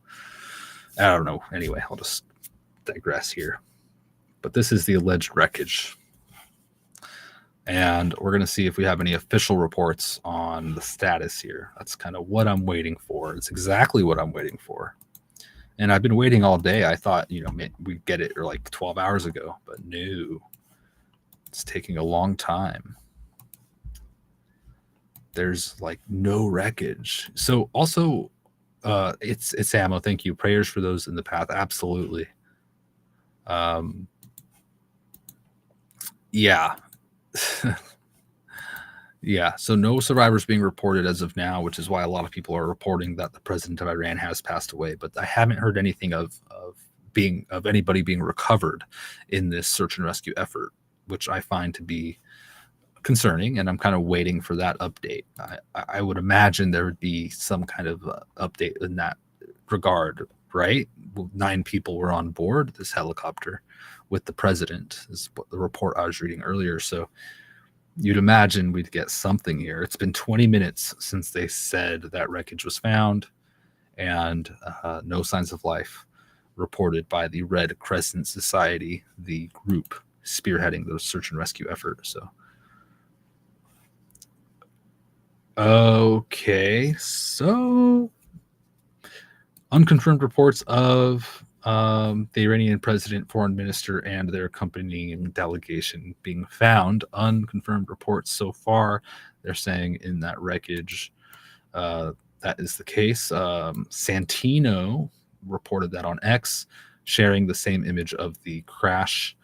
don't know. Anyway, I'll just digress here. But this is the alleged wreckage. And we're going to see if we have any official reports on the status here. That's kind of what I'm waiting for. It's exactly what I'm waiting for. And I've been waiting all day. I thought, we'd get it like 12 hours ago, but no, it's taking a long time. There's like no wreckage. So also, it's ammo. Thank you. Prayers for those in the path. Absolutely. Yeah. Yeah. So no survivors being reported as of now, which is why a lot of people are reporting that the president of Iran has passed away. But I haven't heard anything of anybody being recovered in this search and rescue effort, which I find to be concerning. And I'm kind of waiting for that update. I would imagine there would be some kind of update in that regard, right? 9 people were on board this helicopter with the president, is what the report I was reading earlier. So you'd imagine we'd get something here. It's been 20 minutes since they said that wreckage was found, and no signs of life reported by the Red Crescent Society, the group spearheading the search and rescue effort. So Okay, so unconfirmed reports of the Iranian president, foreign minister, and their accompanying delegation being found. Unconfirmed reports so far. They're saying in that wreckage that is the case. Santino reported that on X, sharing the same image of the crash.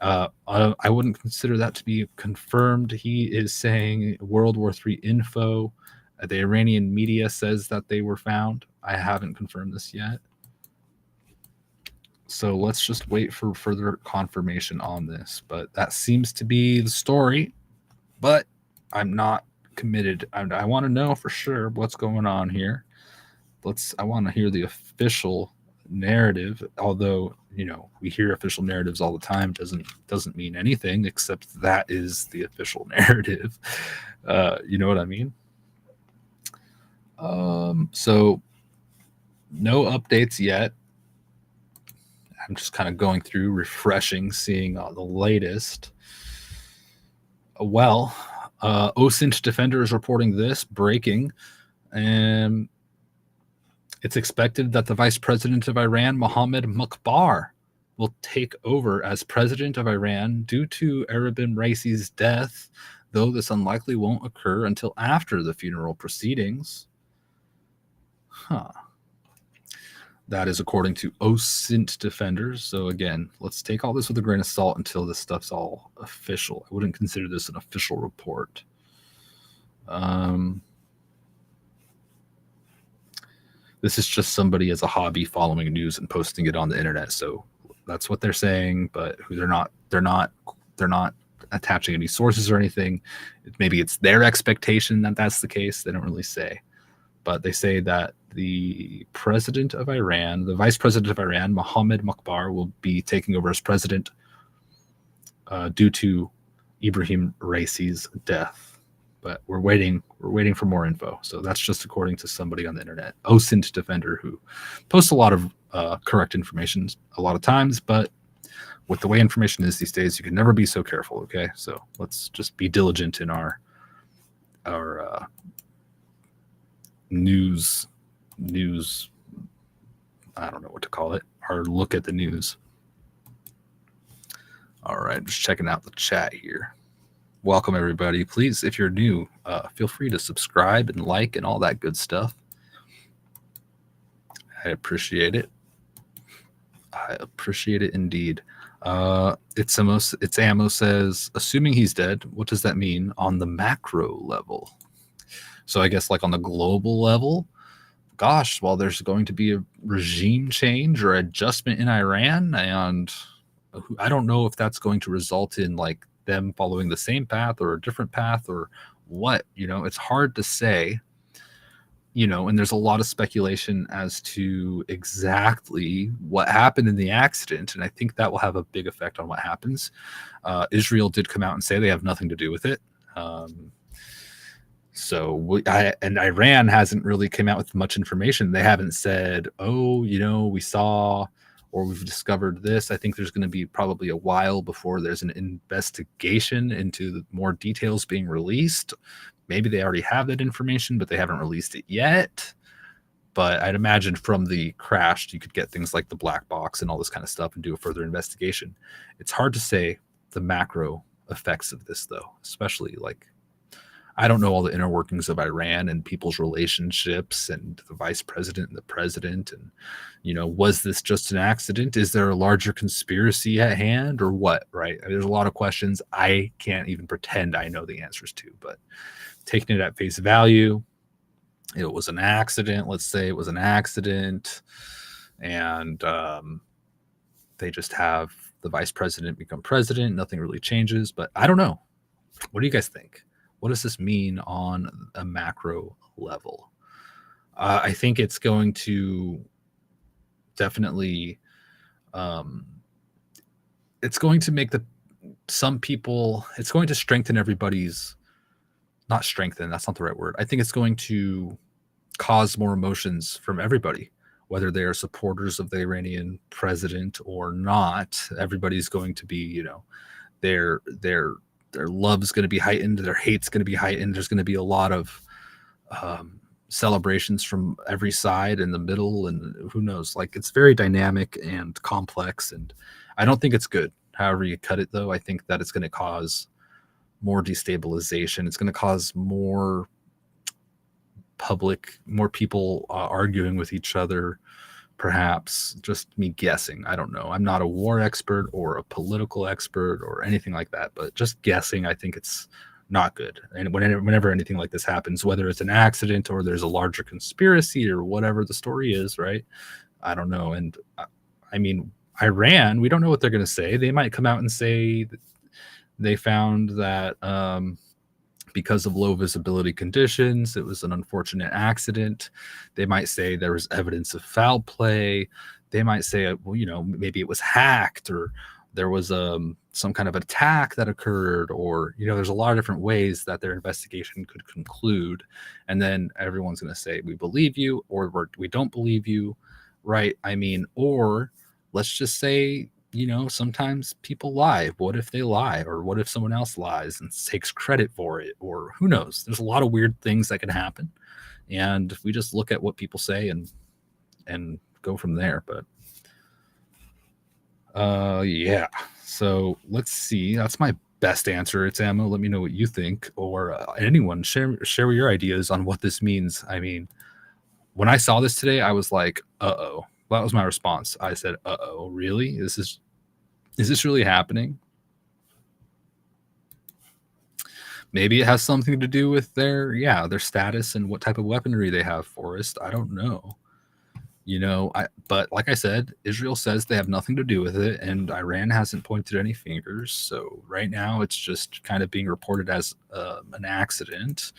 I wouldn't consider that to be confirmed. He is saying World War III info. The Iranian media says that they were found. I haven't confirmed this yet. So let's just wait for further confirmation on this. But that seems to be the story. But I'm not committed. I want to know for sure what's going on here. I want to hear the official narrative, although we hear official narratives all the time. Doesn't mean anything, except that is the official narrative. You know what I mean? So no updates yet. I'm just kind of going through, refreshing, seeing the latest. Well, OSINT Defender is reporting this breaking, and it's expected that the Vice President of Iran, Mohammed Mukbar, will take over as President of Iran due to Iranian Raisi's death, though this unlikely won't occur until after the funeral proceedings. That is according to OSINT Defenders. So again, let's take all this with a grain of salt until this stuff's all official. I wouldn't consider this an official report. This is just somebody as a hobby following news and posting it on the internet. So that's what they're saying, but they're not attaching any sources or anything. Maybe it's their expectation that that's the case. They don't really say, but they say that the president of Iran, the vice president of Iran, Mohammed Mukbar, will be taking over as president due to Ibrahim Raisi's death. But we're waiting for more info. So that's just according to somebody on the internet, OSINT Defender, who posts a lot of correct information a lot of times. But with the way information is these days, you can never be so careful. Okay, so let's just be diligent in our news. I don't know what to call it. Our look at the news. All right, just checking out the chat here. Welcome, everybody. Please, if you're new, feel free to subscribe and like and all that good stuff. I appreciate it. I appreciate it indeed. It's Ammo says, assuming he's dead, what does that mean on the macro level? So I guess like on the global level, gosh, well, there's going to be a regime change or adjustment in Iran, and I don't know if that's going to result in like them following the same path or a different path or what. It's hard to say, and there's a lot of speculation as to exactly what happened in the accident, and I think that will have a big effect on what happens. Israel did come out and say they have nothing to do with it. And Iran hasn't really come out with much information. They haven't said, we saw or we've discovered this. I think there's going to be probably a while before there's an investigation into the more details being released. Maybe they already have that information, but they haven't released it yet. But I'd imagine from the crash, you could get things like the black box and all this kind of stuff and do a further investigation. It's hard to say the macro effects of this, though, especially like, I don't know all the inner workings of Iran and people's relationships and the vice president and the president. And, was this just an accident? Is there a larger conspiracy at hand or what? Right? There's a lot of questions I can't even pretend I know the answers to, but taking it at face value, it was an accident. Let's say it was an accident. And they just have the vice president become president. Nothing really changes, but I don't know. What do you guys think? What does this mean on a macro level? I think it's going to definitely, it's going to make some people, it's going to strengthen everybody's, not strengthen, that's not the right word. I think it's going to cause more emotions from everybody, whether they are supporters of the Iranian president or not. Everybody's going to be, their love's going to be heightened, their hate's going to be heightened. There's going to be a lot of celebrations from every side in the middle, and who knows, like it's very dynamic and complex, and I don't think it's good. However you cut it, though, I think that it's going to cause more destabilization. It's going to cause more more people arguing with each other. Perhaps just me guessing. I don't know. I'm not a war expert or a political expert or anything like that, but just guessing, I think it's not good. And whenever anything like this happens, whether it's an accident or there's a larger conspiracy or whatever the story is, right? I don't know. And I mean, Iran, we don't know what they're going to say. They might come out and say they found that because of low visibility conditions, it was an unfortunate accident. They might say there was evidence of foul play. They might say, well, maybe it was hacked, or there was some kind of attack that occurred, or there's a lot of different ways that their investigation could conclude, and then everyone's going to say we believe you or we don't believe you, right? I mean, or let's just say sometimes people lie. What if they lie? Or what if someone else lies and takes credit for it? Or who knows? There's a lot of weird things that can happen. And we just look at what people say and go from there. But yeah. So let's see. That's my best answer. It's Ammo. Let me know what you think. Or anyone share your ideas on what this means. I mean, when I saw this today, I was like, uh-oh. That was my response. I said, uh-oh, really? Is this really happening? Maybe it has something to do with their status and what type of weaponry they have, Forrest. I don't know. But like I said, Israel says they have nothing to do with it, and Iran hasn't pointed any fingers. So right now it's just kind of being reported as an accident.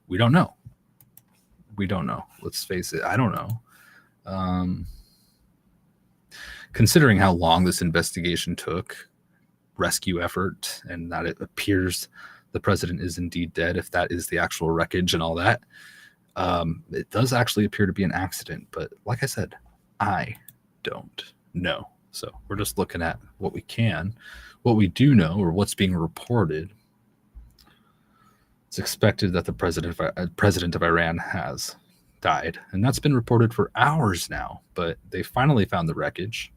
We don't know. Let's face it. I don't know. Considering how long this investigation took, rescue effort, and that it appears the president is indeed dead, if that is the actual wreckage and all that, it does actually appear to be an accident. But like I said, I don't know. So we're just looking at what we do know, or what's being reported. It's expected that the president of Iran has died, and that's been reported for hours now, but they finally found the wreckage.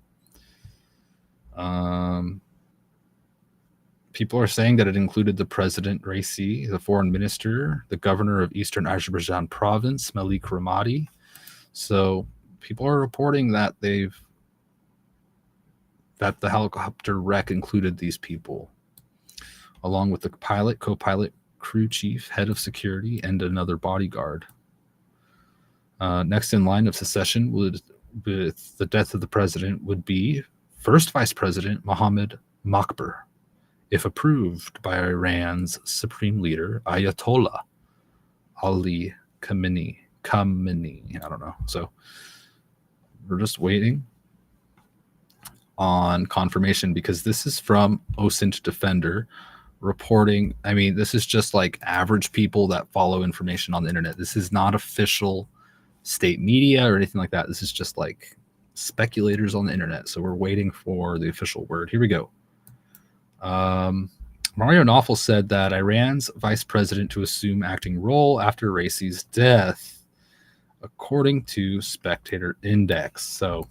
People are saying that it included the president, Raisi, the foreign minister, the governor of Eastern Azerbaijan province, Malik Ramadi. So people are reporting that the helicopter wreck included these people, along with the pilot, co-pilot, crew chief, head of security, and another bodyguard. Next in line of succession with the death of the president would be First Vice President Mohammed Makbar, if approved by Iran's supreme leader, Ayatollah Ali Khamenei. I don't know. So we're just waiting on confirmation, because this is from OSINT Defender reporting. I mean, this is just like average people that follow information on the internet. This is not official state media or anything like that. This is just like speculators on the internet. So we're waiting for the official word. Here we go. Mario Nawfal said that Iran's vice president to assume acting role after Raisi's death, according to Spectator Index. So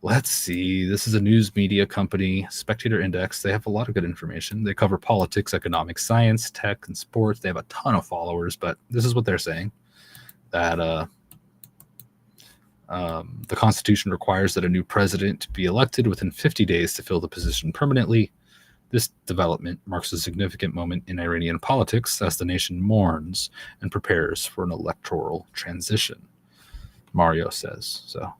let's see. This is a news media company, Spectator Index. They have a lot of good information. They cover politics, economics, science, tech, and sports. They have a ton of followers, but this is what they're saying, that the Constitution requires that a new president be elected within 50 days to fill the position permanently. This development marks a significant moment in Iranian politics as the nation mourns and prepares for an electoral transition, Mario says. So,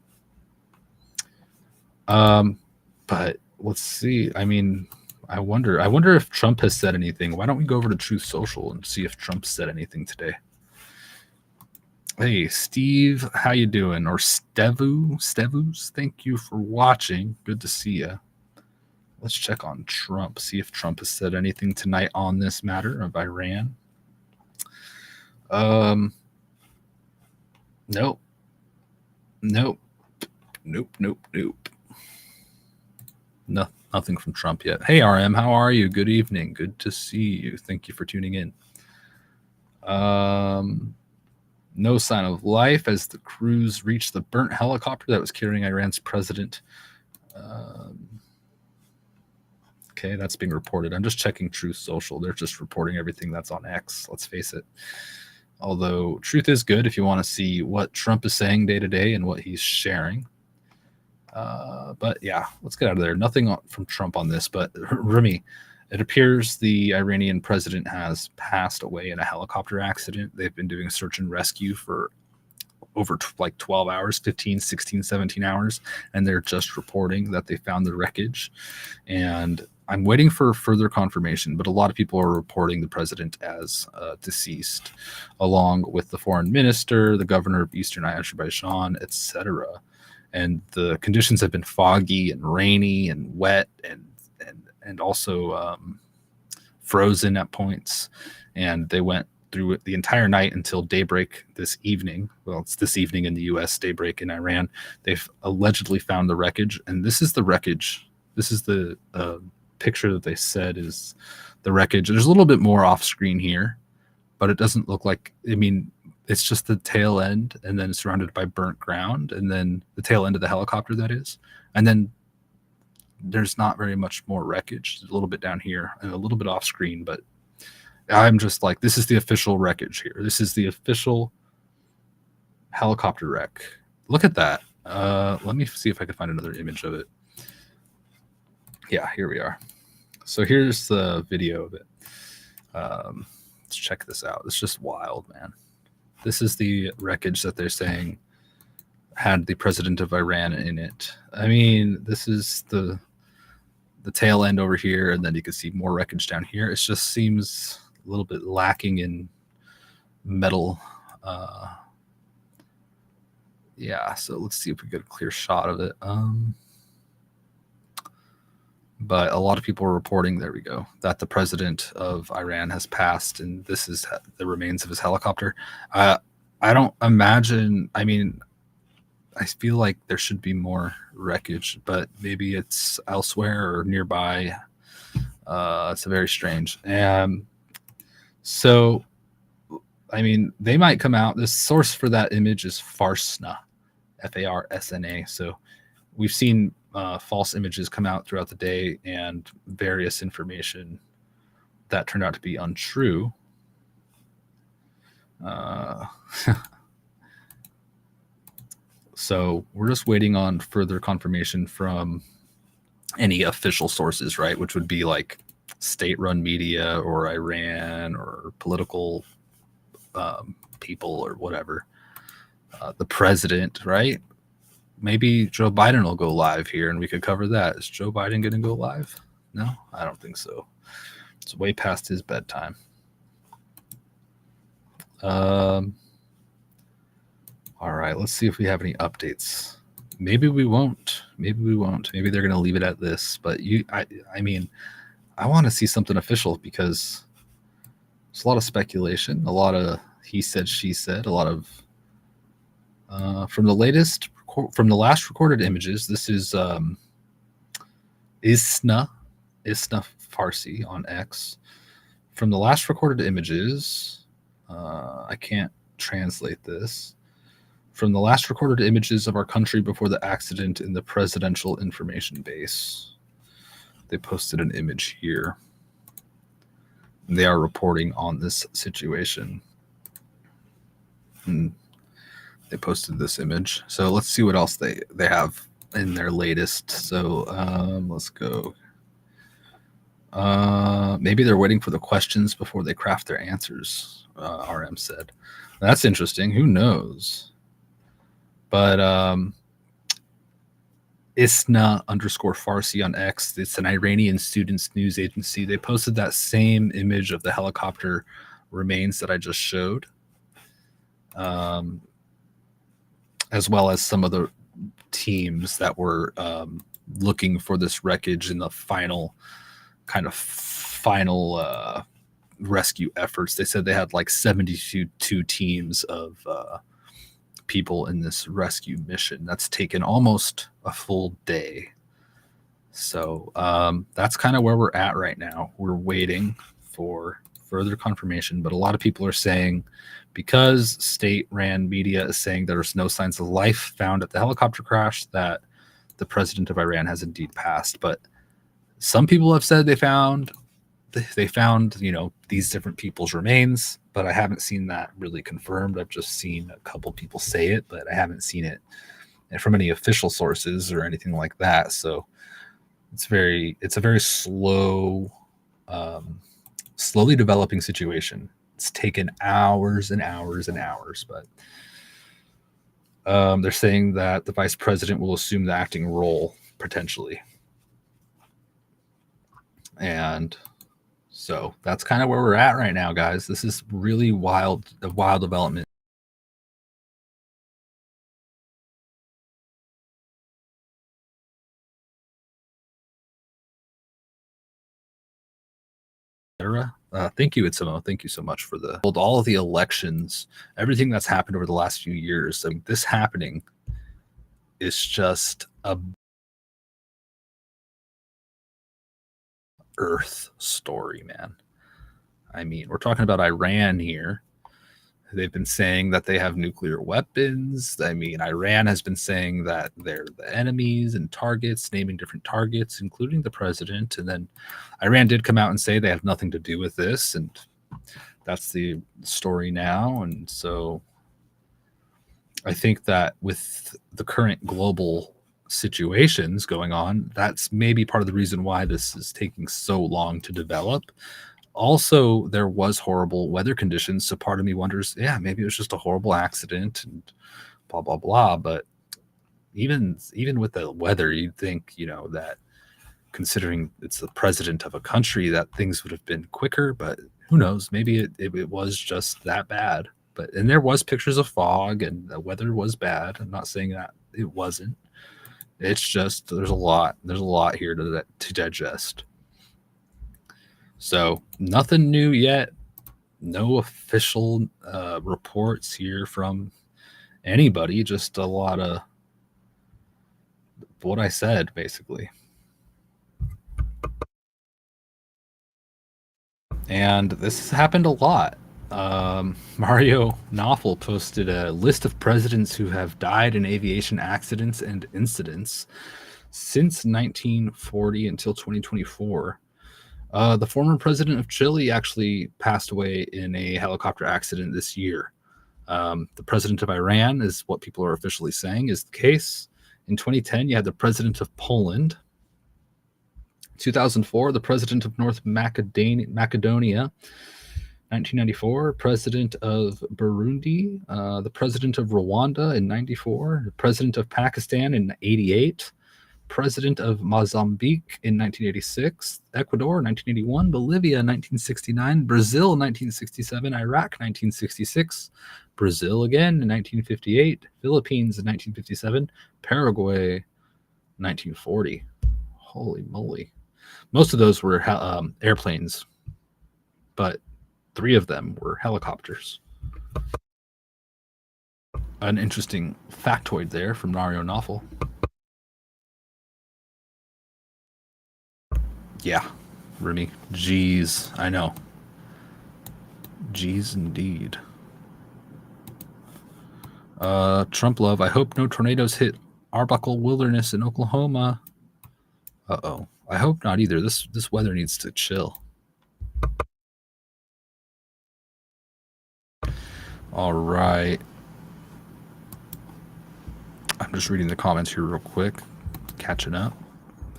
but let's see. I mean, I wonder if Trump has said anything. Why don't we go over to Truth Social and see if Trump said anything today? Hey, Steve, how you doing? Or Stevus, thank you for watching. Good to see you. Let's check on Trump, see if Trump has said anything tonight on this matter of Iran. Nope. Nothing from Trump yet. Hey, RM, how are you? Good evening. Good to see you. Thank you for tuning in. No sign of life as the crews reached the burnt helicopter that was carrying Iran's president. Okay, that's being reported. I'm just checking Truth Social. They're just reporting everything that's on X, let's face it. Although Truth is good if you want to see what Trump is saying day to day and what he's sharing. But yeah, let's get out of there. Nothing from Trump on this, but Remy, it appears the Iranian president has passed away in a helicopter accident. They've been doing search and rescue for over like 12 hours, 15, 16, 17 hours, and they're just reporting that they found the wreckage. And I'm waiting for further confirmation, but a lot of people are reporting the president as deceased, along with the foreign minister, the governor of Eastern Azerbaijan, etc. And the conditions have been foggy and rainy and wet and also frozen at points. And they went through it the entire night until daybreak this evening. Well, it's this evening in the U.S., daybreak in Iran. They've allegedly found the wreckage, and this is the wreckage. This is the picture that they said is the wreckage. There's a little bit more off screen here, but it doesn't look like, I mean, it's just the tail end, and then it's surrounded by burnt ground, and then the tail end of the helicopter, that is. And then there's not very much more wreckage. There's a little bit down here and a little bit off screen, but I'm just like, this is the official wreckage here. This is the official helicopter wreck. Look at that. Let me see if I can find another image of it. Yeah, here we are. So here's the video of it. Let's check this out. It's just wild, man. This is the wreckage that they're saying had the president of Iran in it. I mean, this is the tail end over here, and then you can see more wreckage down here. It just seems a little bit lacking in metal. Yeah, so let's see if we get a clear shot of it. But a lot of people are reporting, there we go, that the president of Iran has passed, and this is the remains of his helicopter. I don't imagine, I mean, I feel like there should be more wreckage, but maybe it's elsewhere or nearby. It's very strange. So, I mean, they might come out. The source for that image is Farsna, Farsna. So we've seen false images come out throughout the day and various information that turned out to be untrue. So we're just waiting on further confirmation from any official sources, right? Which would be like state-run media or Iran or political people or whatever. The president, right? Maybe Joe Biden will go live here and we could cover that. Is Joe Biden going to go live? No, I don't think so. It's way past his bedtime. All right, let's see if we have any updates. Maybe we won't. Maybe we won't. Maybe they're going to leave it at this. But I mean, I want to see something official because there's a lot of speculation, a lot of he said, she said, a lot of from the last recorded images. This is Isna Farsi on X. From the last recorded images, I can't translate this. From the last recorded images of our country before the accident in the presidential information base. They posted an image here. They are reporting on this situation. And they posted this image. So let's see what else they have in their latest. So let's go. Maybe they're waiting for the questions before they craft their answers, RM said. That's interesting. Who knows? But Isna _Farsi on X. It's an Iranian students news agency. They posted that same image of the helicopter remains that I just showed, as well as some of the teams that were looking for this wreckage in the final rescue efforts. They said they had like 72 teams of people in this rescue mission. That's taken almost a full day. So that's kind of where we're at right now. We're waiting for further confirmation, but a lot of people are saying because state-ran media is saying there's no signs of life found at the helicopter crash, that the president of Iran has indeed passed. But some people have said they found, these different people's remains, but I haven't seen that really confirmed. I've just seen a couple people say it, but I haven't seen it from any official sources or anything like that. So it's a very slow, slowly developing situation. It's taken hours and hours and hours, but they're saying that the vice president will assume the acting role potentially. And so that's kind of where we're at right now, guys. This is really wild development. Thank you, Itzimo. Thank you so much for all of the elections, everything that's happened over the last few years. I mean, this happening is just a Earth story, man. I mean, we're talking about Iran here. They've been saying that they have nuclear weapons. I mean, Iran has been saying that they're the enemies and targets, naming different targets, including the president. And then Iran did come out and say they have nothing to do with this. And that's the story now. And so I think that with the current global situations going on, that's maybe part of the reason why this is taking so long to develop. Also, there was horrible weather conditions, so part of me wonders, yeah, maybe it was just a horrible accident and blah blah blah. But even with the weather, you'd think, that considering it's the president of a country, that things would have been quicker. But who knows? Maybe it was just that bad. And there was pictures of fog and the weather was bad. I'm not saying that it wasn't. It's just there's a lot here to digest. So nothing new yet. No official reports here from anybody. Just a lot of what I said, basically. And this has happened a lot. Mario Knopfel posted a list of presidents who have died in aviation accidents and incidents since 1940 until 2024. The former president of Chile actually passed away in a helicopter accident this year. The president of Iran is what people are officially saying is the case. In 2010, you had the president of Poland. 2004, the president of North Macedonia. 1994, president of Burundi. The president of Rwanda in 94. The president of Pakistan in 88. President of Mozambique in 1986, Ecuador 1981, Bolivia 1969, Brazil 1967, Iraq 1966, Brazil again in 1958, Philippines in 1957, Paraguay 1940. Holy moly. Most of those were airplanes, but 3 of them were helicopters. An interesting factoid there from Mario Knopfel. Yeah, Remy. Jeez, I know. Jeez, indeed. Trump love. I hope no tornadoes hit Arbuckle Wilderness in Oklahoma. Uh-oh. I hope not either. This weather needs to chill. All right. I'm just reading the comments here real quick. Catching up.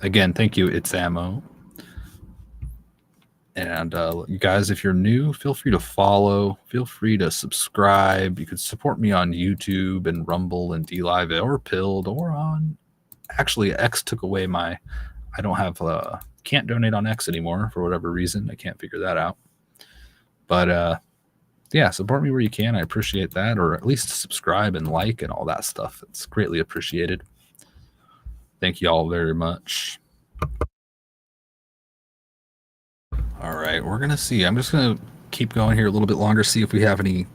Again, thank you, It's Ammo. And you guys, if you're new, feel free to follow. Feel free to subscribe. You could support me on YouTube and Rumble and DLive or Pilled or on... Actually, X took away my... I don't have... can't donate on X anymore for whatever reason. I can't figure that out. But yeah, support me where you can. I appreciate that. Or at least subscribe and like and all that stuff. It's greatly appreciated. Thank you all very much. All right, we're going to see. I'm just going to keep going here a little bit longer, see if we have any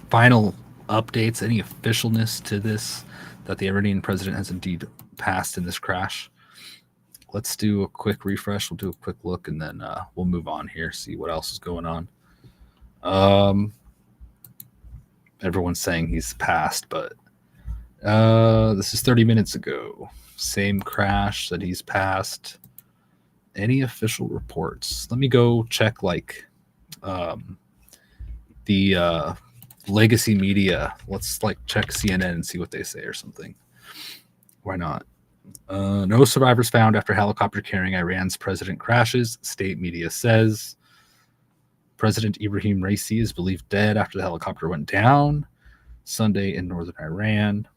final updates, any officialness to this, that the Iranian president has indeed passed in this crash. Let's do a quick refresh. We'll do a quick look, and then we'll move on here, see what else is going on. Everyone's saying he's passed, but this is 30 minutes ago. Same crash that he's passed. Any official reports? Let me go check the legacy media. Let's check CNN and see what they say or something. Why not? No survivors found after helicopter carrying Iran's president crashes, state media says. President Ibrahim Raisi is believed dead after the helicopter went down Sunday in northern Iran.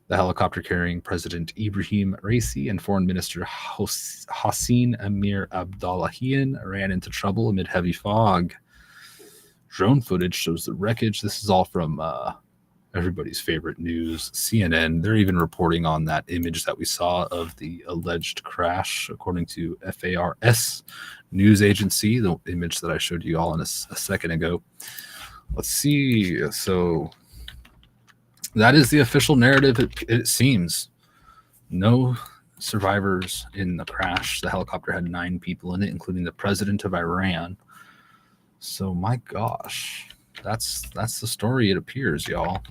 The helicopter carrying President Ibrahim Raisi and Foreign Minister Hossein Amir Abdollahian ran into trouble amid heavy fog. Drone footage shows the wreckage. This is all from everybody's favorite news, CNN. They're even reporting on that image that we saw of the alleged crash, according to FARS news agency, the image that I showed you all in a second ago. Let's see. So that is the official narrative, it seems. No survivors in the crash. The helicopter had 9 people in it, including the president of Iran. So my gosh, that's the story, it appears, y'all.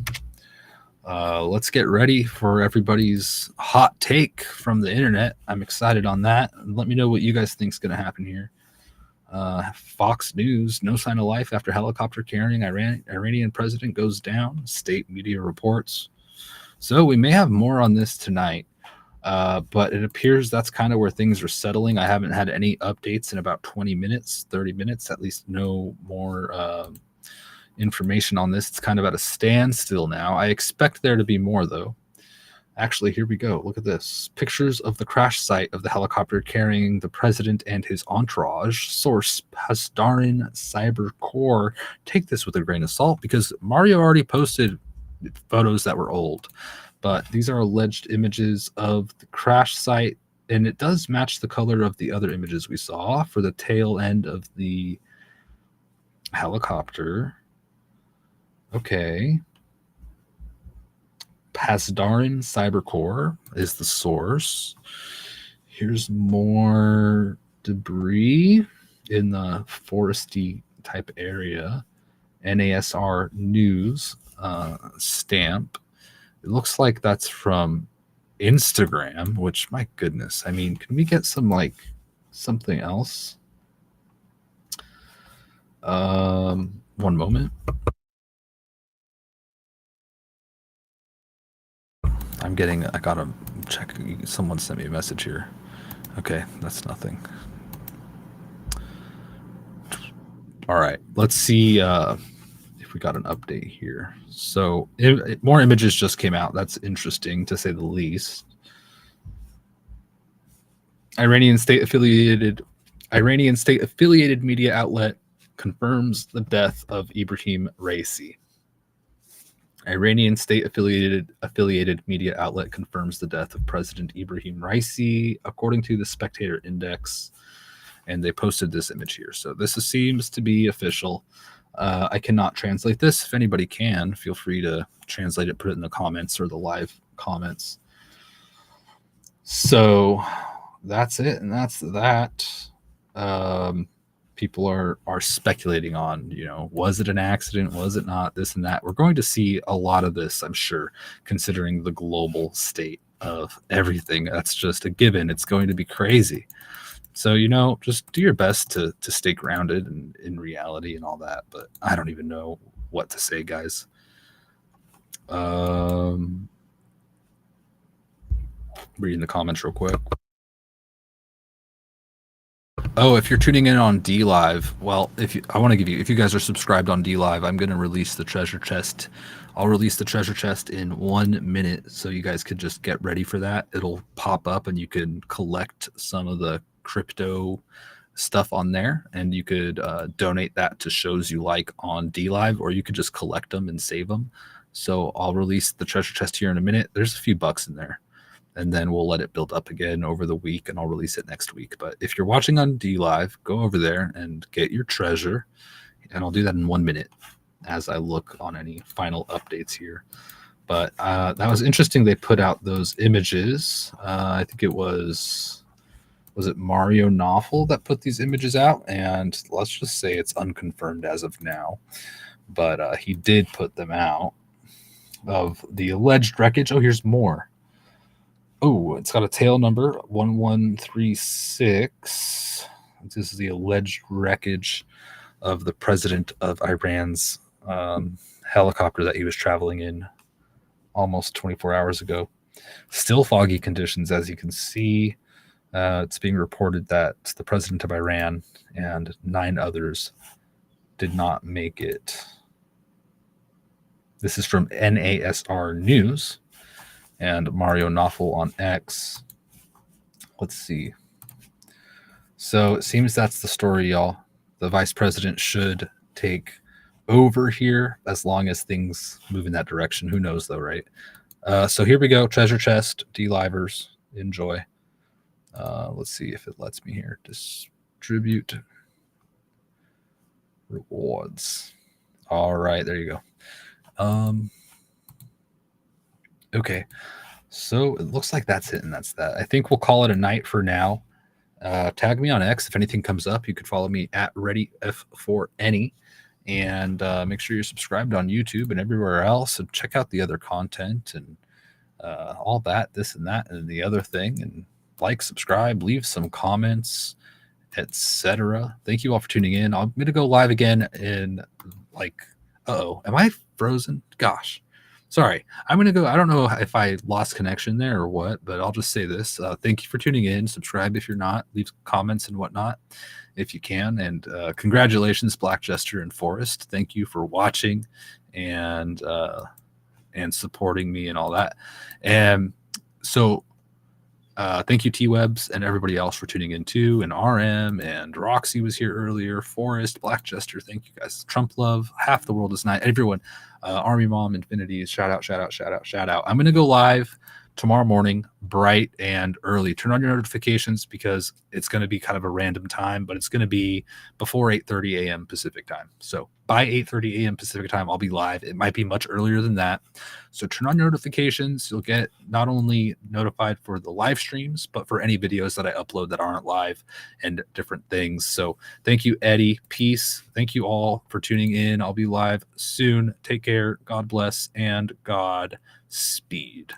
Let's get ready for everybody's hot take from the internet. I'm excited on that. Let me know what you guys think is going to happen here. Fox News, no sign of life after helicopter carrying Iranian president goes down. State media reports. So we may have more on this tonight. But it appears that's kind of where things are settling. I haven't had any updates in about 20 minutes, 30 minutes, at least no more information on this. It's kind of at a standstill now. I expect there to be more, though. Actually, here we go. Look at this. Pictures of the crash site of the helicopter carrying the president and his entourage. Source, Pasdaran Cyber Corps. Take this with a grain of salt because Mario already posted photos that were old. But these are alleged images of the crash site, and it does match the color of the other images we saw for the tail end of the helicopter. Okay. Pasdaran Cyber Corps is the source. Here's more debris in the foresty type area. NASR News stamp. It looks like that's from Instagram, which, my goodness, I mean, can we get some something else? One moment. I gotta check. Someone sent me a message here. Okay, that's nothing. All right, let's see if we got an update here. So more images just came out. That's interesting, to say the least. Iranian state affiliated media outlet confirms the death of Ibrahim Raisi. Iranian state affiliated media outlet confirms the death of President Ibrahim Raisi, according to the Spectator Index, and they posted this image here. So this seems to be official. I cannot translate this. If anybody can, feel free to translate it, put it in the comments or the live comments. So that's it, and that's that. People are speculating on, was it an accident? Was it not? This and that. We're going to see a lot of this, I'm sure, considering the global state of everything. That's just a given. It's going to be crazy. So, just do your best to stay grounded and in reality and all that. But I don't even know what to say, guys. Reading the comments real quick. Oh, if you're tuning in on D Live, well, if you guys are subscribed on D Live, I'm going to release the treasure chest. I'll release the treasure chest in 1 minute, so you guys could just get ready for that. It'll pop up, and you can collect some of the crypto stuff on there, and you could donate that to shows you like on D Live, or you could just collect them and save them. So I'll release the treasure chest here in a minute. There's a few bucks in there. And then we'll let it build up again over the week, and I'll release it next week. But if you're watching on D Live, go over there and get your treasure. And I'll do that in 1 minute as I look on any final updates here. But that was interesting. They put out those images. I think it was was it Mario Knopfel that put these images out? And let's just say it's unconfirmed as of now, but he did put them out of the alleged wreckage. Oh, here's more. Oh, it's got a tail number 1136. This is the alleged wreckage of the president of Iran's helicopter that he was traveling in almost 24 hours ago. Still foggy conditions, as you can see. It's being reported that the president of Iran and 9 others did not make it. This is from NASR News and Mario Knopfel on X. Let's see. So it seems that's the story, y'all. The vice president should take over here as long as things move in that direction. Who knows, though, right? So here we go. Treasure chest, D-Livers. Enjoy. Let's see if it lets me here. Distribute rewards. All right, there you go. Okay, so it looks like that's it, and that's that. I think we'll call it a night for now. Tag me on X if anything comes up. You could follow me at ReadyF4Any, and make sure you're subscribed on YouTube and everywhere else, and check out the other content and all that, this and that, and the other thing, and like, subscribe, leave some comments, etc. Thank you all for tuning in. I'm going to go live again in like, am I frozen? Gosh. Sorry. I'm going to go. I don't know if I lost connection there or what, but I'll just say this. Thank you for tuning in. Subscribe if you're not. Leave comments and whatnot if you can. And congratulations, Black Jester and Forrest. Thank you for watching and supporting me and all that. And so thank you, T-Webs, and everybody else for tuning in too. And RM and Roxy was here earlier. Forrest, Black Jester, thank you guys. Trump Love, Half the World is Night. Everyone, Army Mom, Infinities, shout out, shout out, shout out, shout out. I'm going to go live tomorrow morning, bright and early. Turn on your notifications because it's going to be kind of a random time, but it's going to be before 8:30 a.m. Pacific time. So by 8:30 a.m. Pacific time, I'll be live. It might be much earlier than that. So turn on your notifications. You'll get not only notified for the live streams, but for any videos that I upload that aren't live and different things. So thank you, Eddie. Peace. Thank you all for tuning in. I'll be live soon. Take care. God bless and God speed.